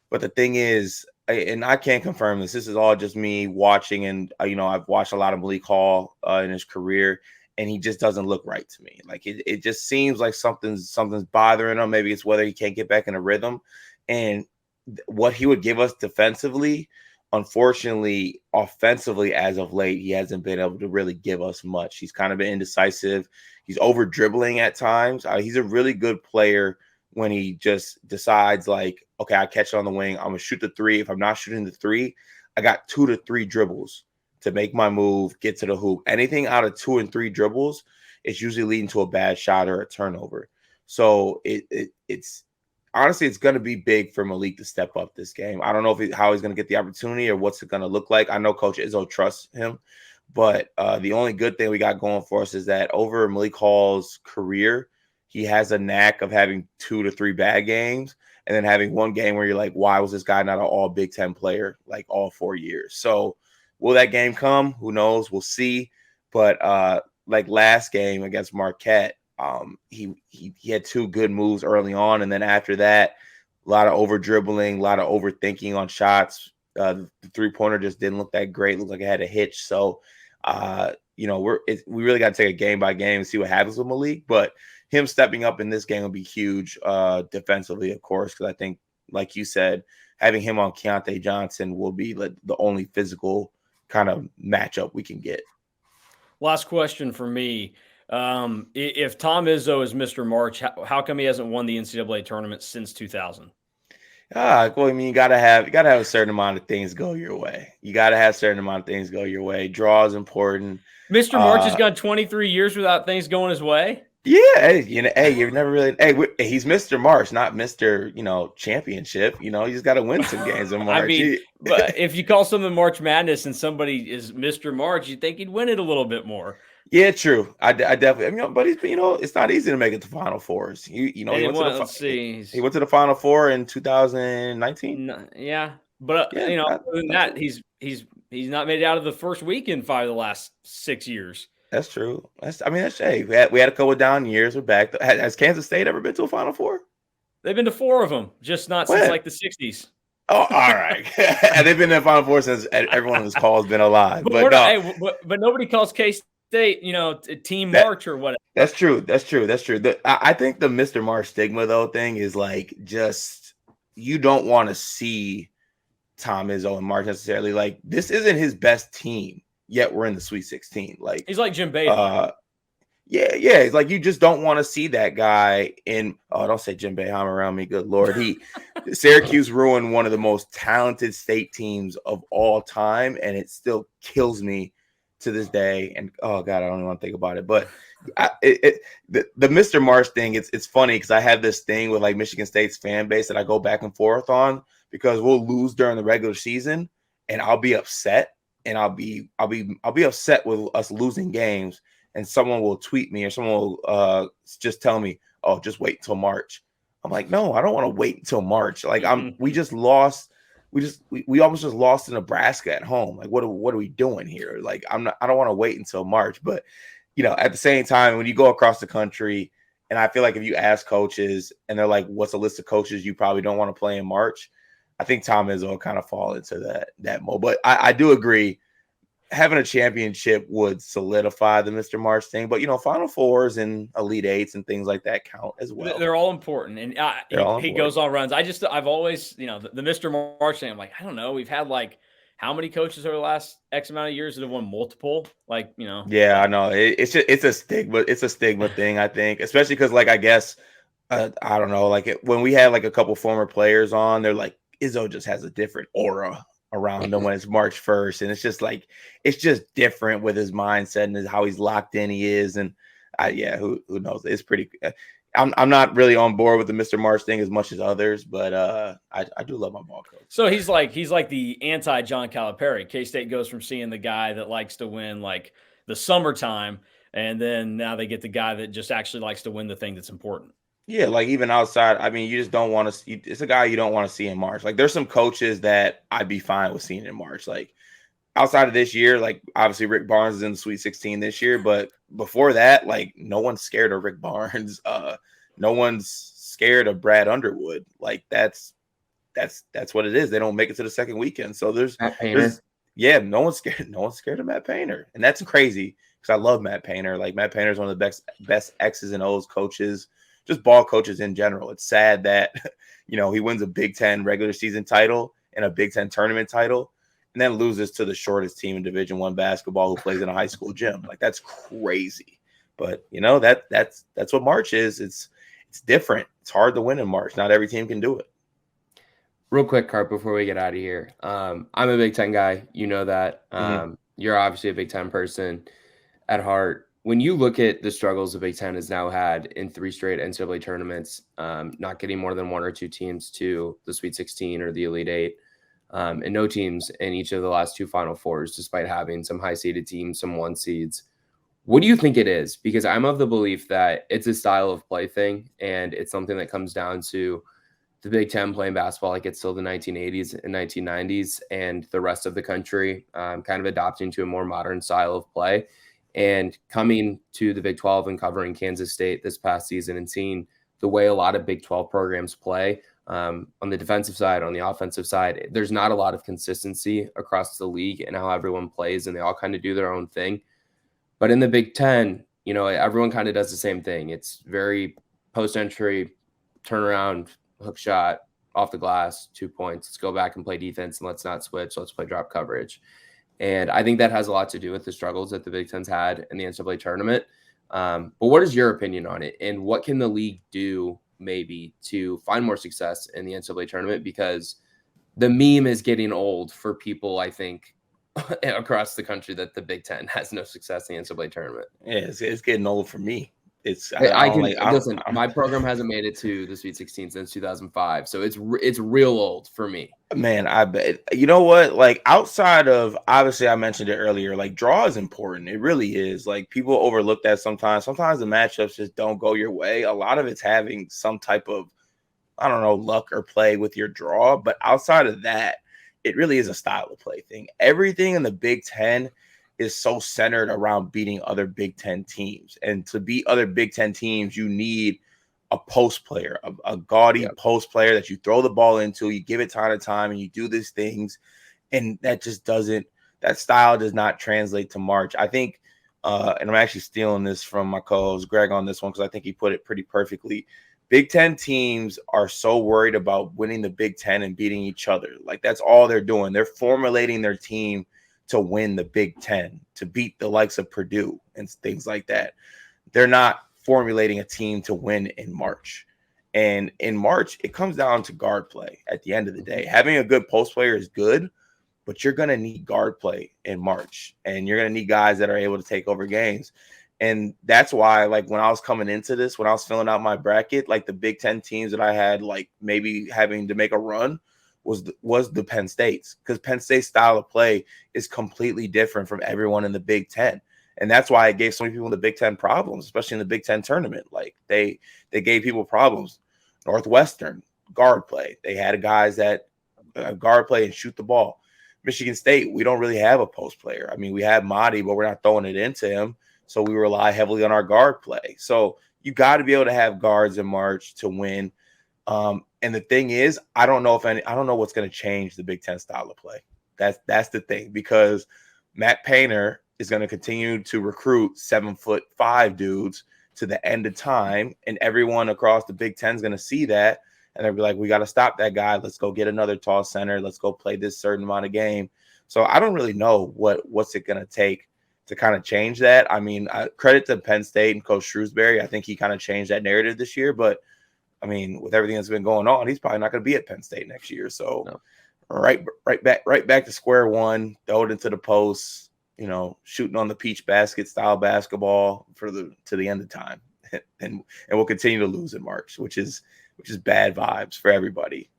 But the thing is, and I can't confirm this, this is all just me watching, and I've watched a lot of Malik Hall in his career, and he just doesn't look right to me. Like it just seems like something's bothering him. Maybe it's whether he can't get back in a rhythm. And what he would give us defensively, unfortunately, offensively as of late, he hasn't been able to really give us much. He's kind of been indecisive. He's over dribbling at times. He's a really good player when he just decides like, okay, I catch it on the wing, I'm gonna shoot the three. If I'm not shooting the three, I got 2 to 3 dribbles to make my move, get to the hoop. Anything out of 2 and 3 dribbles, it's usually leading to a bad shot or a turnover. So it's honestly, it's going to be big for Malik to step up this game. I don't know how he's going to get the opportunity or what's it going to look like. I know Coach Izzo trusts him, but the only good thing we got going for us is that over Malik Hall's career, he has a knack of having 2 to 3 bad games and then having one game where you're like, why was this guy not an all Big Ten player like all 4 years? So will that game come? Who knows? We'll see. But like last game against Marquette, he had 2 good moves early on, and then after that, a lot of over dribbling, a lot of overthinking on shots. The 3-pointer just didn't look that great. Looked like it had a hitch. So, we really got to take a game by game and see what happens with Malik. But him stepping up in this game will be huge defensively, of course, because I think, like you said, having him on Keontae Johnson will be like the only physical kind of matchup we can get. Last question for me. If Tom Izzo is Mr. March, how come he hasn't won the NCAA tournament since 2000? Well, I mean, you gotta have a certain amount of things go your way. You gotta have a certain amount of things go your way. Draw is important. Mr. March has gone 23 years without things going his way. Yeah, you've never really. He's Mr. March, not Mr. Championship. You just got to win some games in March. I mean, but if you call something March Madness and somebody is Mr. March, you'd think he'd win it a little bit more. Yeah, true. I definitely. But it's not easy to make it to Final Fours. He went to the Final Four in 2019. Yeah, but other than that, he's not made it out of the first week in 5 of the last 6 years. That's true. Hey, we had a couple of down years. We're back. Has Kansas State ever been to a Final Four? They've been to 4 of them, just not since like the 60s. Oh, all right. And they've been in the Final Four since everyone on this call has been alive. But nobody calls K-State, Team March or whatever. That's true. I think the Mr. March stigma though thing is like just you don't want to see Tom Izzo and March necessarily. Like this isn't his best team. Yet we're in the Sweet 16. Like he's like Jim Bailey. Yeah. It's like you just don't want to see that guy in. Oh, don't say Jim Boeheim around me. Good Lord. Syracuse ruined one of the most talented state teams of all time, and it still kills me to this day. And oh God, I don't even want to think about it. But the Mr. Marsh thing, it's funny because I have this thing with like Michigan State's fan base that I go back and forth on because we'll lose during the regular season, and I'll be upset, and I'll be upset with us losing games. And someone will tweet me or someone will just tell me, oh, just wait till March. I'm like, no, I don't want to wait until March. Like we just lost. We almost just lost to Nebraska at home. Like, what are we doing here? Like, I don't want to wait until March. But, at the same time, when you go across the country, and I feel like if you ask coaches and they're like, what's a list of coaches you probably don't want to play in March? I think Tom Izzo will kind of fall into that mode. But I do agree. Having a championship would solidify the Mr. March thing, but Final Fours and Elite Eights and things like that count as well. They're all important, and he goes on runs. I've always, the Mr. March thing. I'm like, I don't know. We've had like how many coaches over the last X amount of years that have won multiple? Like, Yeah, I know. It's a stigma. It's a stigma thing, I think, especially because like I guess I don't know. Like when we had like a couple former players on, they're like Izzo just has a different aura around him when it's March 1st. And it's just like, it's just different with his mindset and how he's locked in he is. And who knows? It's pretty, I'm not really on board with the Mr. March thing as much as others, but I do love my ball coach. So he's like the anti John Calipari. K-State goes from seeing the guy that likes to win like the summertime, and then now they get the guy that just actually likes to win the thing that's important. Yeah, like even outside, I mean, you just don't want to see. It's a guy you don't want to see in March. Like there's some coaches that I'd be fine with seeing in March. Like outside of this year, like obviously Rick Barnes is in the Sweet 16 this year, but before that, like no one's scared of Rick Barnes. No one's scared of Brad Underwood. Like that's what it is. They don't make it to the second weekend. So there's no one's scared. No one's scared of Matt Painter, and that's crazy because I love Matt Painter. Like Matt Painter is one of the best X's and O's coaches. Just ball coaches in general. It's sad that, he wins a Big Ten regular season title and a Big Ten tournament title and then loses to the shortest team in Division I basketball who plays in a high school gym. Like that's crazy. But, that's what March is. It's different. It's hard to win in March. Not every team can do it. Real quick, Cart, before we get out of here. I'm a Big Ten guy. You know that. You're obviously a Big Ten person at heart. When you look at the struggles the Big Ten has now had in 3 straight NCAA tournaments, not getting more than 1 or 2 teams to the Sweet 16 or the Elite Eight, and no teams in each of the last 2 Final Fours, despite having some high-seeded teams, some 1 seeds. What do you think it is? Because I'm of the belief that it's a style of play thing, and it's something that comes down to the Big Ten playing basketball like it's still the 1980s and 1990s, and the rest of the country kind of adopting to a more modern style of play. And coming to the Big 12 and covering Kansas State this past season and seeing the way a lot of Big 12 programs play on the defensive side, on the offensive side, there's not a lot of consistency across the league and how everyone plays, and they all kind of do their own thing. But in the Big 10, everyone kind of does the same thing. It's very post-entry, turnaround, hook shot, off the glass, 2 points. Let's go back and play defense, and let's not switch. Let's play drop coverage. And I think that has a lot to do with the struggles that the Big Ten's had in the NCAA tournament. But what is your opinion on it? And what can the league do maybe to find more success in the NCAA tournament? Because the meme is getting old for people, I think, across the country that the Big Ten has no success in the NCAA tournament. Yeah, it's getting old for me. Listen, my program hasn't made it to the Sweet 16 since 2005, so it's real old for me. Man, I bet. You know what? Like outside of, obviously I mentioned it earlier, like draw is important. It really is. Like people overlook that sometimes. Sometimes the matchups just don't go your way. A lot of it's having some type of, I don't know, luck or play with your draw. But outside of that, it really is a style of play thing. Everything in the Big Ten is so centered around beating other Big Ten teams. And to beat other Big Ten teams, you need a post player, a gaudy post player that you throw the ball into, you give it time to time, and you do these things. And that just doesn't, that style does not translate to March. I think, and I'm actually stealing this from my co-host Greg on this one because I think he put it pretty perfectly. Big Ten teams are so worried about winning the Big Ten and beating each other. Like that's all they're doing. They're formulating their team to win the Big Ten, to beat the likes of Purdue and things like that. they're not formulating a team to win in March. And in March, it comes down to guard play at the end of the day. Having a good post player is good, but you're going to need guard play in March, and you're going to need guys that are able to take over games. And that's why, like, when I was coming into this, when I was filling out my bracket, like the Big Ten teams that I had, like maybe having to make a run was the Penn State's, because Penn State's style of play is completely different from everyone in the Big Ten. And that's why it gave so many people in the Big Ten problems, especially in the Big Ten tournament. Like they gave people problems. Northwestern, guard play. They had guys that guard play and shoot the ball. Michigan State, we don't really have a post player. I mean, we have Mahdi, but we're not throwing it into him. So we rely heavily on our guard play. So you got to be able to have guards in March to win. And the thing is, I don't know what's going to change the Big Ten style of play. That's the thing, because Matt Painter is going to continue to recruit 7'5" dudes to the end of time, and everyone across the Big Ten is going to see that, and they'll be like, we got to stop that guy. Let's go get another tall center. Let's go play this certain amount of game. So I don't really know what's it going to take to kind of change that. I mean, credit to Penn State and Coach Shrewsbury. I think he kind of changed that narrative this year, but I mean, with everything that's been going on, he's probably not going to be at Penn State next year. So no. right back to square one, throw it into the post, shooting on the peach basket style basketball to the end of time. And we'll continue to lose in March, which is bad vibes for everybody.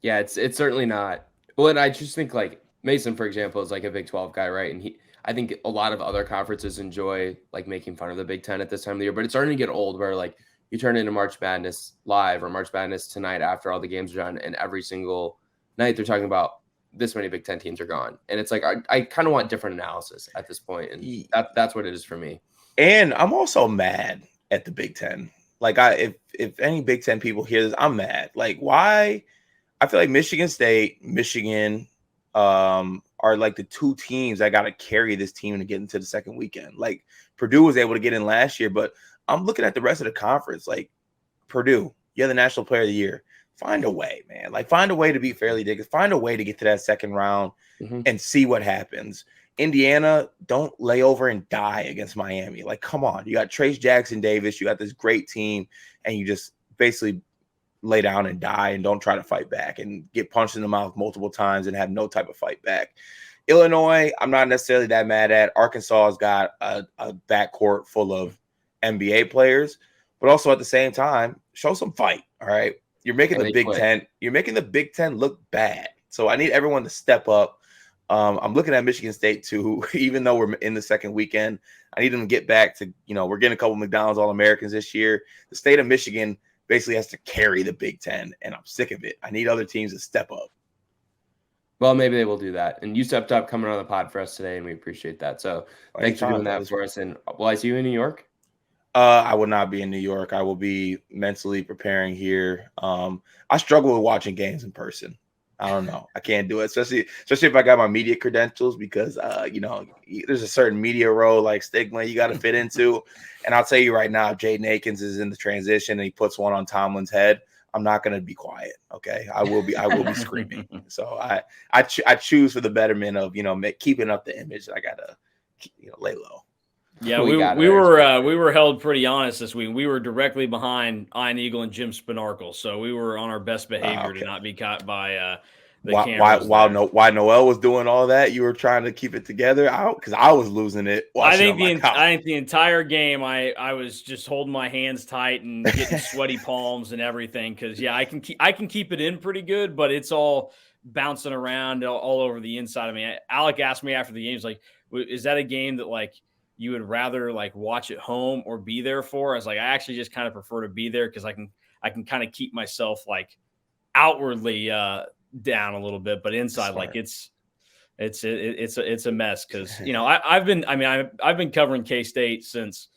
Yeah, it's certainly not. Well, and I just think like Mason, for example, is like a Big 12 guy, right? And I think a lot of other conferences enjoy like making fun of the Big 10 at this time of the year, but it's starting to get old where like you turn into March Madness Live or March Madness Tonight after all the games are done, and every single night they're talking about this many Big Ten teams are gone. And it's like, I kind of want different analysis at this point. And that's what it is for me. And I'm also mad at the Big Ten. Like if any Big Ten people hear this, I'm mad. Like why? I feel like Michigan State, Michigan are like the two teams that got to carry this team to get into the second weekend. Like Purdue was able to get in last year, but I'm looking at the rest of the conference. Like Purdue, you're the National Player of the Year. Find a way, man. Like find a way to be fairly diggers. Find a way to get to that second round and see what happens. Indiana, don't lay over and die against Miami. Like, come on. You got Trace Jackson-Davis. You got this great team, and you just basically lay down and die and don't try to fight back and get punched in the mouth multiple times and have no type of fight back. Illinois, I'm not necessarily that mad at. Arkansas has got a backcourt full of NBA players, but also at the same time, show some fight, all right? You're making the Big Ten. You're making the Big Ten look bad. So I need everyone to step up. I'm looking at Michigan State too. Even though we're in the second weekend, I need them to get back to. We're getting a couple McDonald's All-Americans this year. The state of Michigan basically has to carry the Big Ten, and I'm sick of it. I need other teams to step up. Well, maybe they will do that. And you stepped up coming on the pod for us today, and we appreciate that. So thanks for doing that for us. And will I see you in New York? I will not be in New York. I will be mentally preparing here. I struggle with watching games in person. I don't know. I can't do it, especially if I got my media credentials, because there's a certain media role like stigma you got to fit into. And I'll tell you right now, if Jaden Akins is in the transition and he puts one on Tomlin's head, I'm not going to be quiet. Okay, I will be screaming. So I choose for the betterment of keeping up the image. I gotta lay low. Yeah, we were held pretty honest this week. We were directly behind Iron Eagle and Jim Spinarkle, so we were on our best behavior to not be caught by the cameras. Why Noel was doing all that, you were trying to keep it together? Because I was losing it. I think the entire game, I was just holding my hands tight and getting sweaty palms and everything. Because I can keep it in pretty good, but it's all bouncing around all over the inside of me. Alec asked me after the game, he's like, "Is that a game that like you would rather like watch at home or be there for?" I was like, I actually just kind of prefer to be there because I can kind of keep myself like outwardly down a little bit, but inside like it's a mess because I've been covering K-State since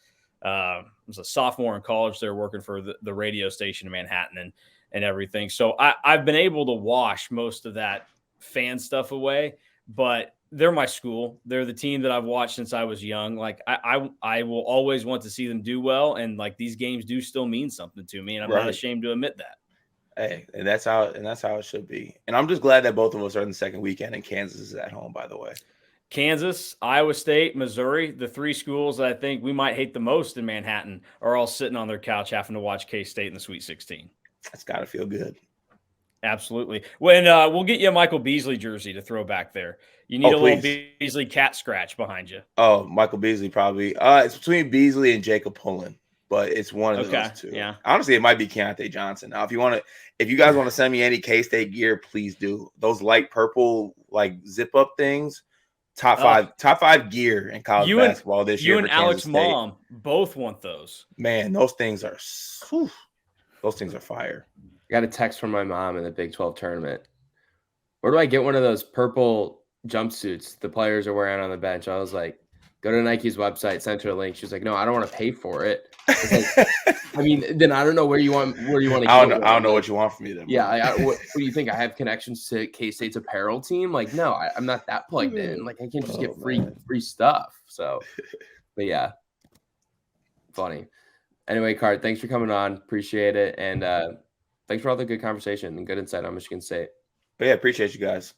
I was a sophomore in college. They're working for the radio station in Manhattan and everything. So I've been able to wash most of that fan stuff away, but they're my school. They're the team that I've watched since I was young. Like I will always want to see them do well. And like these games do still mean something to me. And I'm not ashamed to admit that. Hey, and that's how it should be. And I'm just glad that both of us are in the second weekend and Kansas is at home, by the way. Kansas, Iowa State, Missouri, the three schools that I think we might hate the most in Manhattan are all sitting on their couch having to watch K-State in the Sweet 16. That's got to feel good. Absolutely. When we'll get you a Michael Beasley jersey to throw back there. You need a little Beasley cat scratch behind you. Oh, Michael Beasley probably. It's between Beasley and Jacob Pullen, but it's one of those two. Yeah. Honestly, it might be Keontae Johnson. Now, if you guys want to send me any K-State gear, please do. Those light purple like zip up things. Top five gear in college basketball this year. You and Alex's mom both want those. Man, those things are fire. I got a text from my mom in the Big 12 tournament. Where do I get one of those purple jumpsuits the players are wearing on the bench? I was like, go to Nike's website, send her a link. She was like, no, I don't want to pay for it. Like, I mean, then I don't know where you want to. I don't know what you want from me then. Yeah, what do you think? I have connections to K-State's apparel team? Like, no, I'm not that plugged in. Like, I can't just get free stuff. So, but yeah, funny. Anyway, Cart, thanks for coming on. Appreciate it, and thanks for all the good conversation and good insight on Michigan State. But yeah, appreciate you guys.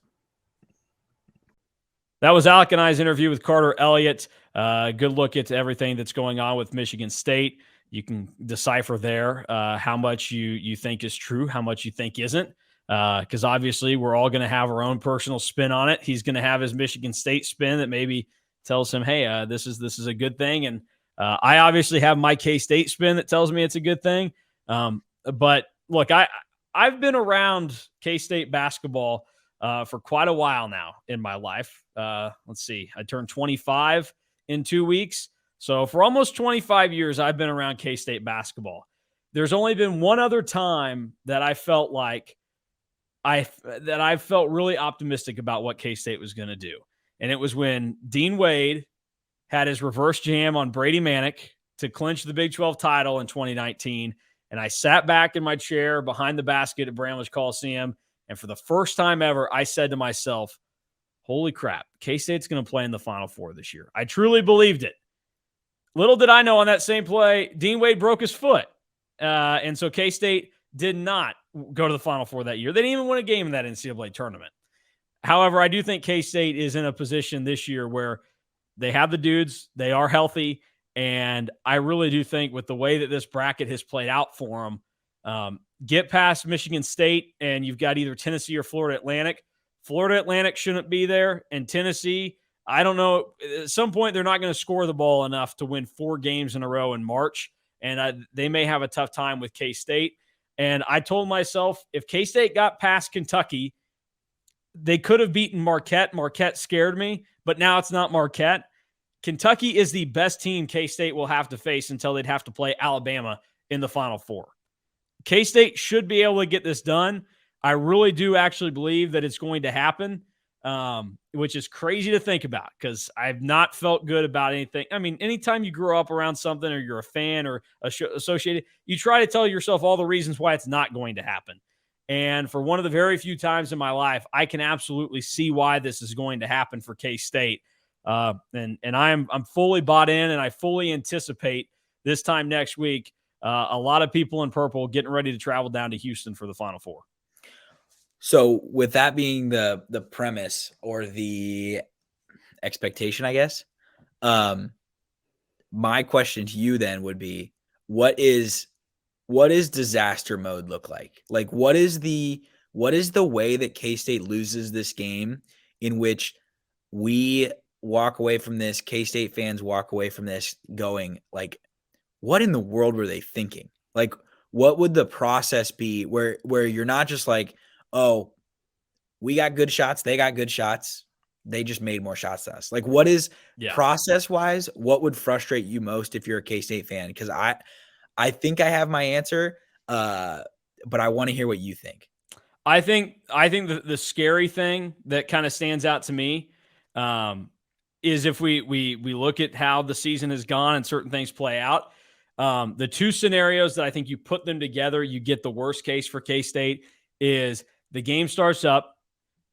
That was Alec and I's interview with Carter Elliott. Good look at everything that's going on with Michigan State. You can decipher there how much you think is true, how much you think isn't, because obviously we're all going to have our own personal spin on it. He's going to have his Michigan State spin that maybe tells him, hey, this is a good thing. And I obviously have my K-State spin that tells me it's a good thing. But look, I've been around K-State basketball for quite a while now in my life. Let's see, I turned 25 in 2 weeks. So for almost 25 years, I've been around K-State basketball. There's only been one other time that I felt like I felt really optimistic about what K-State was going to do. And it was when Dean Wade had his reverse jam on Brady Manick to clinch the Big 12 title in 2019. And I sat back in my chair behind the basket at Bramlage Coliseum. And for the first time ever, I said to myself, holy crap, K-State's going to play in the Final Four this year. I truly believed it. Little did I know on that same play, Dean Wade broke his foot. And so K-State did not go to the Final Four that year. They didn't even win a game in that NCAA tournament. However, I do think K-State is in a position this year where they have the dudes, they are healthy, and I really do think with the way that this bracket has played out for them, get past Michigan State, and you've got either Tennessee or Florida Atlantic. Florida Atlantic shouldn't be there, and Tennessee, I don't know. At some point, they're not going to score the ball enough to win 4 games in a row in March, and they may have a tough time with K-State. And I told myself, if K-State got past Kentucky, they could have beaten Marquette. Marquette scared me, but now it's not Marquette. Kentucky is the best team K-State will have to face until they'd have to play Alabama in the Final Four. K-State should be able to get this done. I really do actually believe that it's going to happen, which is crazy to think about because I've not felt good about anything. I mean, anytime you grow up around something or you're a fan or associated, you try to tell yourself all the reasons why it's not going to happen. And for one of the very few times in my life, I can absolutely see why this is going to happen for K-State. And I'm fully bought in, and I fully anticipate this time next week, a lot of people in purple getting ready to travel down to Houston for the Final Four. So with that being the premise or the expectation, I guess, my question to you then would be, what is disaster mode look like? Like, what is the way that K-State loses this game in which we walk away from this, K-State fans walk away from this going like, what in the world were they thinking? Like, what would the process be where you're not just like, oh, we got good shots, they got good shots, they just made more shots than us. Like, what is process-wise, what would frustrate you most if you're a K-State fan? Because I think I have my answer, but I want to hear what you think. I think the scary thing that kind of stands out to me is if we look at how the season has gone and certain things play out. The two scenarios that I think you put them together, you get the worst case for K-State is the game starts up,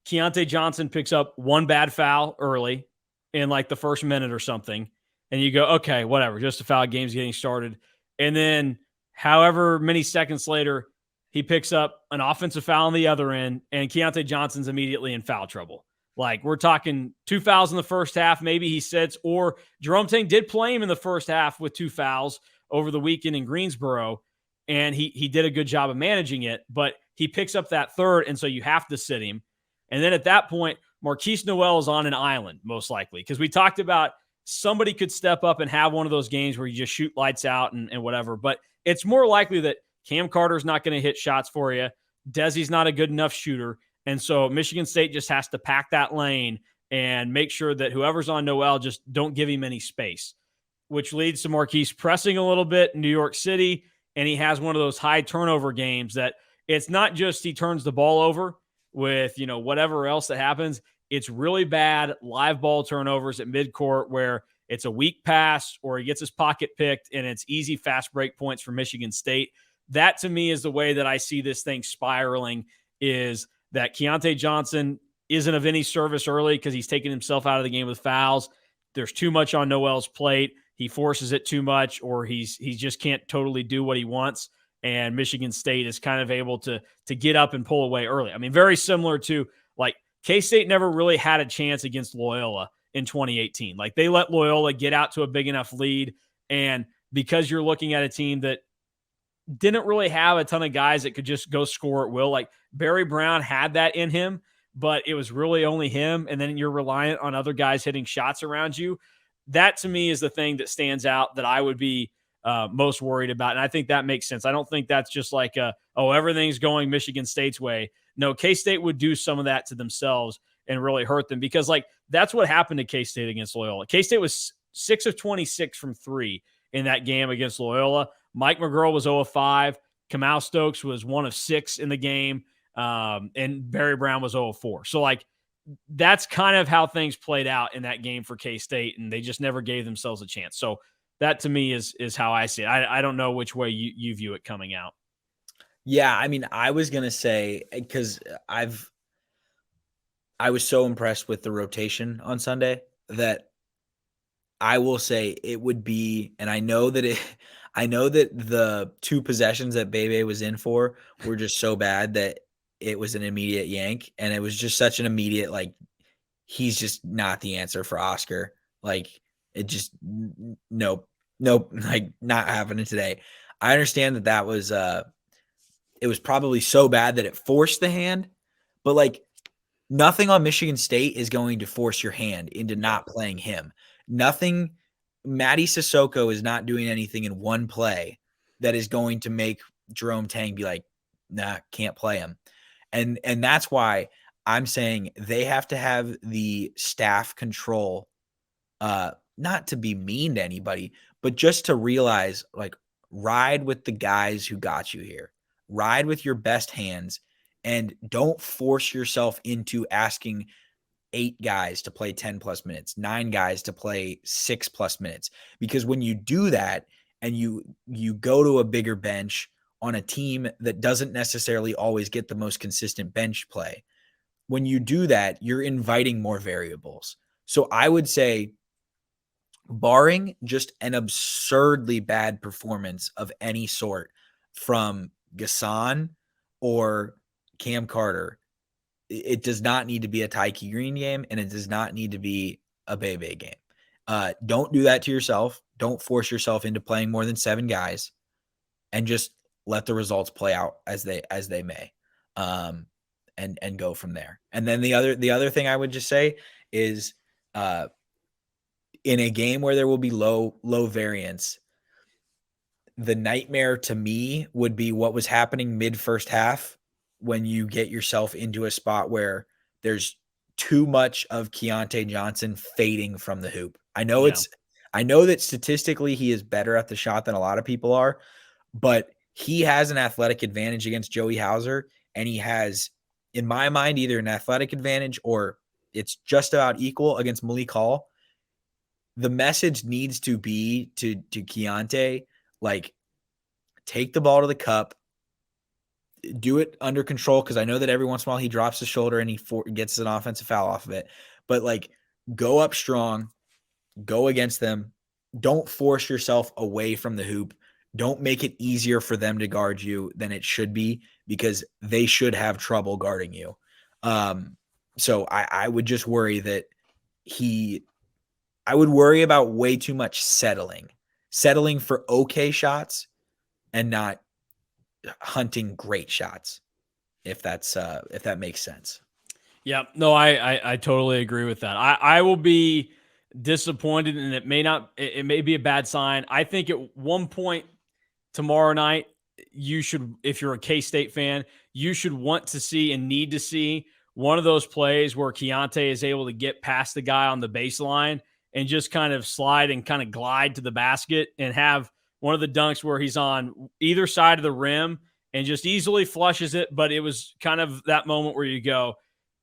Keontae Johnson picks up one bad foul early in like the first minute or something, and you go, okay, whatever, just a foul, game's getting started. And then however many seconds later, he picks up an offensive foul on the other end, and Keontae Johnson's immediately in foul trouble. Like, we're talking 2 fouls in the first half. Maybe he sits, or Jerome Tang did play him in the first half with 2 fouls over the weekend in Greensboro, and he did a good job of managing it, but he picks up that third, and so you have to sit him. And then at that point, Marquise Noel is on an island, most likely, because we talked about somebody could step up and have one of those games where you just shoot lights out and whatever. But it's more likely that Cam Carter's not going to hit shots for you. Desi's not a good enough shooter. And so Michigan State just has to pack that lane and make sure that whoever's on Noel, just don't give him any space, which leads to Marquise pressing a little bit in New York City. And he has one of those high turnover games that it's not just he turns the ball over with, whatever else that happens. It's really bad live ball turnovers at midcourt where it's a weak pass or he gets his pocket picked and it's easy fast break points for Michigan State. That to me is the way that I see this thing spiraling, is that Keontae Johnson isn't of any service early because he's taking himself out of the game with fouls. There's too much on Noel's plate. He forces it too much, or he just can't totally do what he wants. And Michigan State is kind of able to get up and pull away early. I mean, very similar to like K-State never really had a chance against Loyola in 2018. Like, they let Loyola get out to a big enough lead. And because you're looking at a team that didn't really have a ton of guys that could just go score at will, like Barry Brown had that in him, but it was really only him. And then you're reliant on other guys hitting shots around you. That to me is the thing that stands out that I would be most worried about. And I think that makes sense. I don't think that's just like, everything's going Michigan State's way. No, K-State would do some of that to themselves and really hurt them, because like that's what happened to K-State against Loyola. K-State was 6 of 26 from 3 in that game against Loyola. Mike McGurl was 0 of 5. Kamau Stokes was 1 of 6 in the game. And Barry Brown was 0 of 4. So like, that's kind of how things played out in that game for K-State, and they just never gave themselves a chance. So that to me is how I see it. I don't know which way you view it coming out. Yeah, I mean, I was going to say, because I was so impressed with the rotation on Sunday that I will say it would be, and I know that the 2 possessions that Bebe was in for were just so bad that it was an immediate yank, and it was just such an immediate, like, he's just not the answer for Oscar. Like, it just, nope, like, not happening today. I understand that was, it was probably so bad that it forced the hand, but like, nothing on Michigan State is going to force your hand into not playing him. Nothing. Matty Sissoko is not doing anything in one play that is going to make Jerome Tang be like, nah, can't play him. And that's why I'm saying they have to have the staff control, not to be mean to anybody, but just to realize, like, ride with the guys who got you here. Ride with your best hands, and don't force yourself into asking 8 guys to play 10 plus minutes, 9 guys to play 6 plus minutes. Because when you do that and you go to a bigger bench on a team that doesn't necessarily always get the most consistent bench play, when you do that, you're inviting more variables. So I would say, barring just an absurdly bad performance of any sort from Gasson or Cam Carter, it does not need to be a Tyke Green game, and it does not need to be a Bebe game. Don't do that to yourself. Don't force yourself into playing more than 7 guys, and just let the results play out as they may, and go from there. And then the other thing I would just say is, in a game where there will be low variance, the nightmare to me would be what was happening mid first half, when you get yourself into a spot where there's too much of Keontae Johnson fading from the hoop. I know that statistically he is better at the shot than a lot of people are, but he has an athletic advantage against Joey Hauser, and he has, in my mind, either an athletic advantage or it's just about equal against Malik Hall. The message needs to be to Keontae, like, take the ball to the cup, do it under control, because I know that every once in a while he drops the shoulder and he gets an offensive foul off of it. But like, go up strong, go against them. Don't force yourself away from the hoop. Don't make it easier for them to guard you than it should be, because they should have trouble guarding you. So I would just worry that I would worry about way too much settling for okay shots and not hunting great shots, if that makes sense. Yeah, no, I totally agree with that. I will be disappointed, and it may be a bad sign. I think at one point tomorrow night, you should, if you're a K-State fan, you should want to see and need to see one of those plays where Keontae is able to get past the guy on the baseline and just kind of slide and kind of glide to the basket and have one of the dunks where he's on either side of the rim and just easily flushes it. But it was kind of that moment where you go,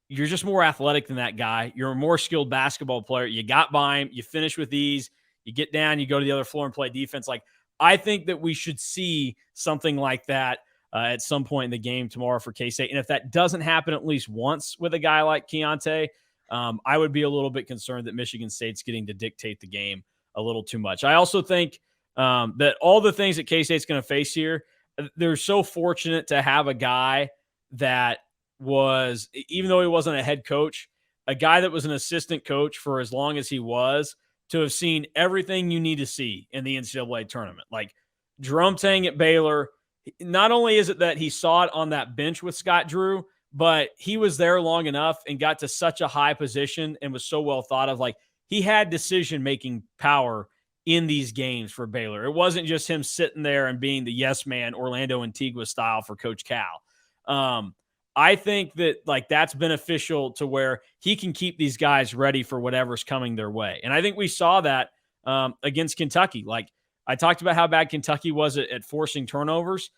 you're just more athletic than that guy. You're a more skilled basketball player. You got by him. You finish with ease. You get down, you go to the other floor and play defense. Like, I think that we should see something like that at some point in the game tomorrow for K-State. And if that doesn't happen at least once with a guy like Keontae, I would be a little bit concerned that Michigan State's getting to dictate the game a little too much. I also think that all the things that K-State's going to face here, they're so fortunate to have a guy that was, even though he wasn't a head coach, a guy that was an assistant coach for as long as he was, to have seen everything you need to see in the NCAA tournament. Like Jerome Tang at Baylor, not only is it that he saw it on that bench with Scott Drew, but he was there long enough and got to such a high position and was so well thought of. Like, he had decision-making power in these games for Baylor. It wasn't just him sitting there and being the yes man, Orlando Antigua style for Coach Cal. I think that, like, that's beneficial to where he can keep these guys ready for whatever's coming their way. And I think we saw that against Kentucky. Like, I talked about how bad Kentucky was at forcing turnovers.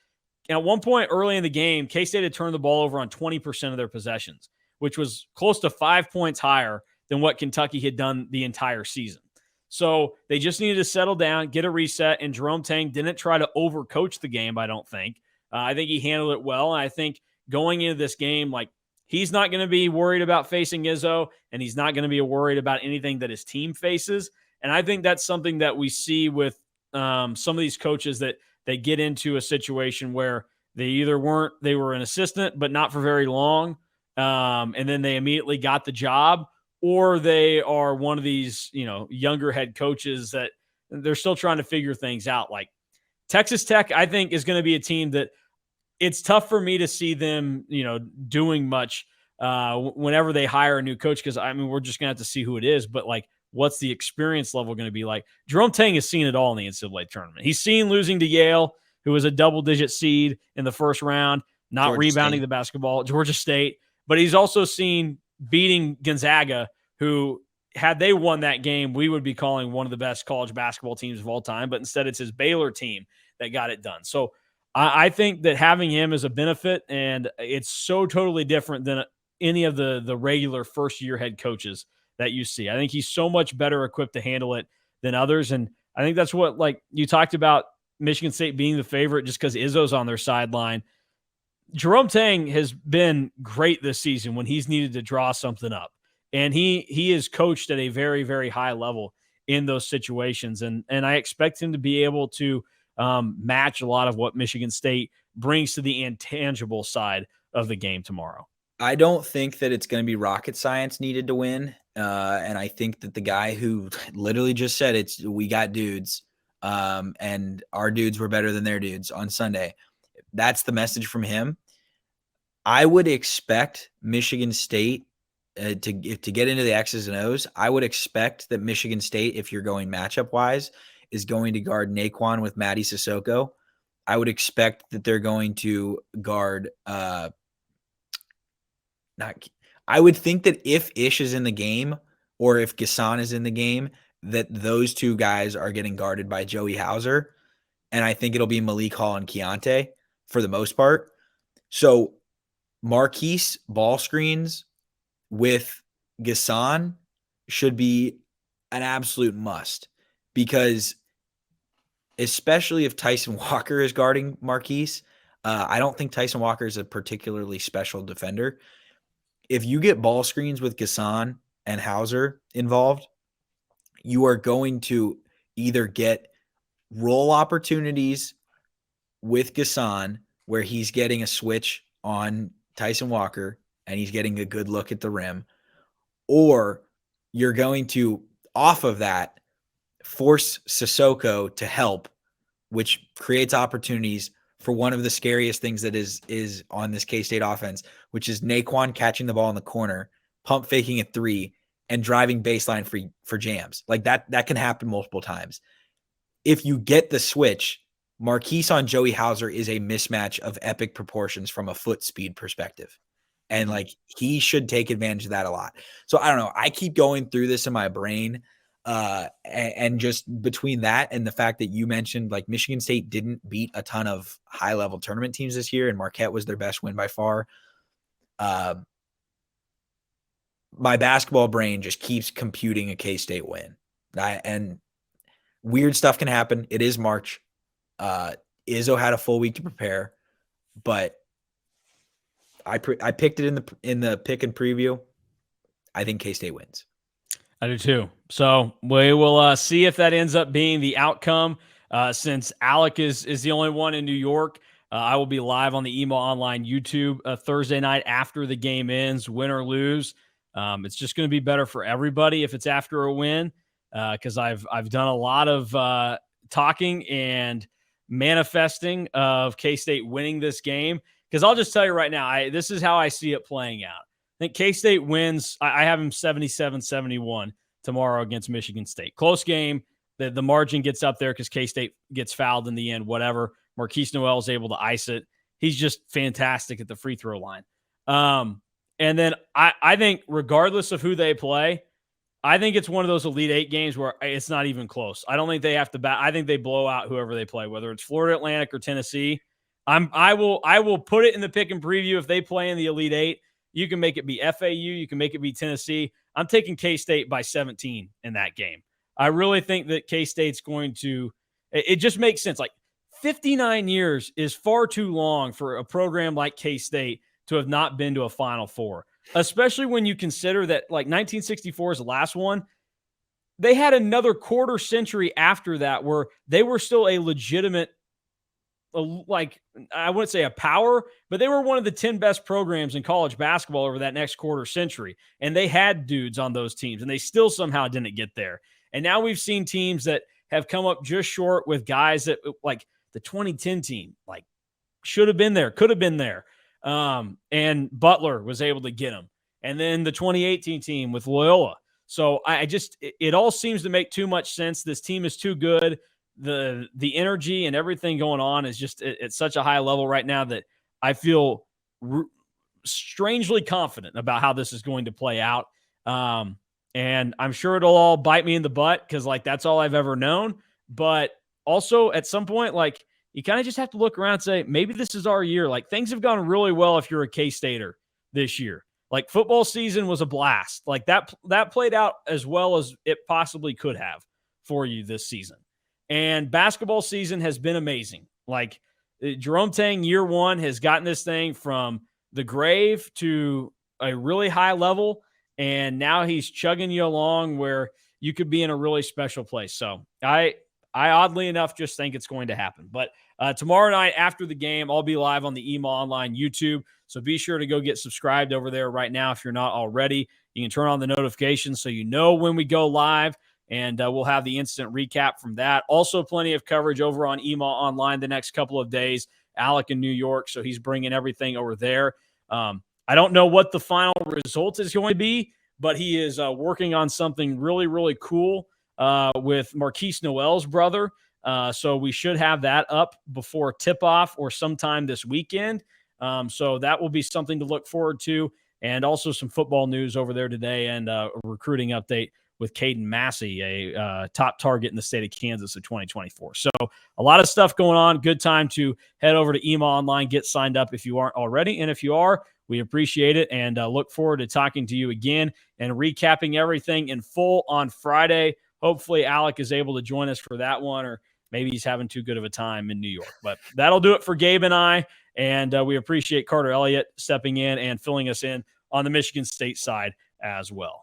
And at one point early in the game, K-State had turned the ball over on 20% of their possessions, which was close to 5 points higher than what Kentucky had done the entire season. So they just needed to settle down, get a reset, and Jerome Tang didn't try to overcoach the game, I don't think. I think he handled it well, and I think going into this game, like, he's not going to be worried about facing Izzo, and he's not going to be worried about anything that his team faces. And I think that's something that we see with some of these coaches, that they get into a situation where they were an assistant, but not for very long. And then they immediately got the job, or they are one of these, younger head coaches that they're still trying to figure things out. Like Texas Tech, I think, is going to be a team that it's tough for me to see them, doing much whenever they hire a new coach. Cause we're just gonna have to see who it is, but like, what's the experience level going to be like? Jerome Tang has seen it all in the NCAA tournament. He's seen losing to Yale, who was a double-digit seed in the first round, not Georgia rebounding State. the basketball, Georgia State. But he's also seen beating Gonzaga, who, had they won that game, we would be calling one of the best college basketball teams of all time. But instead, it's his Baylor team that got it done. So I think that having him is a benefit, and it's so totally different than any of the regular first-year head coaches that you see. I think he's so much better equipped to handle it than others. And I think that's what, like, you talked about Michigan State being the favorite just because Izzo's on their sideline. Jerome Tang has been great this season when he's needed to draw something up. And he is coached at a very, very high level in those situations. And I expect him to be able to match a lot of what Michigan State brings to the intangible side of the game tomorrow. I don't think that it's going to be rocket science needed to win. And I think that the guy who literally just said we got dudes, and our dudes were better than their dudes on Sunday. That's the message from him. I would expect Michigan State to get into the X's and O's. I would expect that Michigan State, if you're going matchup wise, is going to guard Naquan with Matty Sissoko. I would expect that they're going to guard I would think that if Ish is in the game, or if Gassan is in the game, that those two guys are getting guarded by Joey Hauser. And I think it'll be Malik Hall and Keontae for the most part. So Marquise ball screens with Gassan should be an absolute must, because especially if Tyson Walker is guarding Marquise, I don't think Tyson Walker is a particularly special defender. If you get ball screens with Gassan and Hauser involved, you are going to either get roll opportunities with Gassan where he's getting a switch on Tyson Walker and he's getting a good look at the rim, or you're going to, off of that, force Sissoko to help, which creates opportunities for one of the scariest things that is on this K-State offense, which is Naquan catching the ball in the corner, pump faking a three, and driving baseline for jams. Like that can happen multiple times. If you get the switch, Marquise on Joey Hauser is a mismatch of epic proportions from a foot speed perspective. And like he should take advantage of that a lot. So I don't know. I keep going through this in my brain. And just between that and the fact that you mentioned, like, Michigan State didn't beat a ton of high level tournament teams this year, and Marquette was their best win by far. My basketball brain just keeps computing a K-State win. And weird stuff can happen. It is March. Izzo had a full week to prepare, but I picked it in the pick and preview. I think K-State wins. I do too. So we will see if that ends up being the outcome. Since Alec is the only one in New York, I will be live on the Emo Online YouTube Thursday night after the game ends, win or lose. It's just going to be better for everybody if it's after a win, because I've done a lot of talking and manifesting of K-State winning this game. Because I'll just tell you right now, this is how I see it playing out. I think K-State wins. I have them 77-71 tomorrow against Michigan State. Close game. The margin gets up there because K-State gets fouled in the end, whatever. Marquise Noel is able to ice it. He's just fantastic at the free throw line. And then I think regardless of who they play, I think it's one of those Elite Eight games where it's not even close. I don't think they have to I think they blow out whoever they play, whether it's Florida Atlantic or Tennessee. I will put it in the pick and preview if they play in the Elite Eight. You can make it be FAU. You can make it be Tennessee. I'm taking K-State by 17 in that game. I really think that K-State's going to – it just makes sense. Like 59 years is far too long for a program like K-State to have not been to a Final Four, especially when you consider that like 1964 is the last one. They had another quarter century after that where they were still a legitimate – like, I wouldn't say a power, but they were one of the 10 best programs in college basketball over that next quarter century. And they had dudes on those teams, and they still somehow didn't get there. And now we've seen teams that have come up just short with guys that, like the 2010 team, like should have been there, could have been there. And Butler was able to get them. And then the 2018 team with Loyola. So it all seems to make too much sense. This team is too good. The energy and everything going on is just at such a high level right now that I feel strangely confident about how this is going to play out. And I'm sure it'll all bite me in the butt because, like, that's all I've ever known. But also at some point, like, you kind of just have to look around and say, maybe this is our year. Like, things have gone really well if you're a K-Stater this year. Like, football season was a blast. Like, that played out as well as it possibly could have for you this season. And basketball season has been amazing. Like, Jerome Tang, year one, has gotten this thing from the grave to a really high level, and now he's chugging you along where you could be in a really special place. So I oddly enough just think it's going to happen. But tomorrow night after the game, I'll be live on the Emo Online YouTube. So be sure to go get subscribed over there right now if you're not already. You can turn on the notifications so you know when we go live. And we'll have the instant recap from that. Also, plenty of coverage over on Emo Online the next couple of days. Alec in New York, so he's bringing everything over there. I don't know what the final result is going to be, but he is working on something really, really cool with Marquise Noel's brother. So we should have that up before tip-off or sometime this weekend. So that will be something to look forward to. And also some football news over there today and a recruiting update with Caden Massey, a top target in the state of Kansas of 2024. So a lot of stuff going on. Good time to head over to Emo Online, get signed up if you aren't already. And if you are, we appreciate it and look forward to talking to you again and recapping everything in full on Friday. Hopefully Alec is able to join us for that one, or maybe he's having too good of a time in New York. But that'll do it for Gabe and I. And we appreciate Carter Elliott stepping in and filling us in on the Michigan State side as well.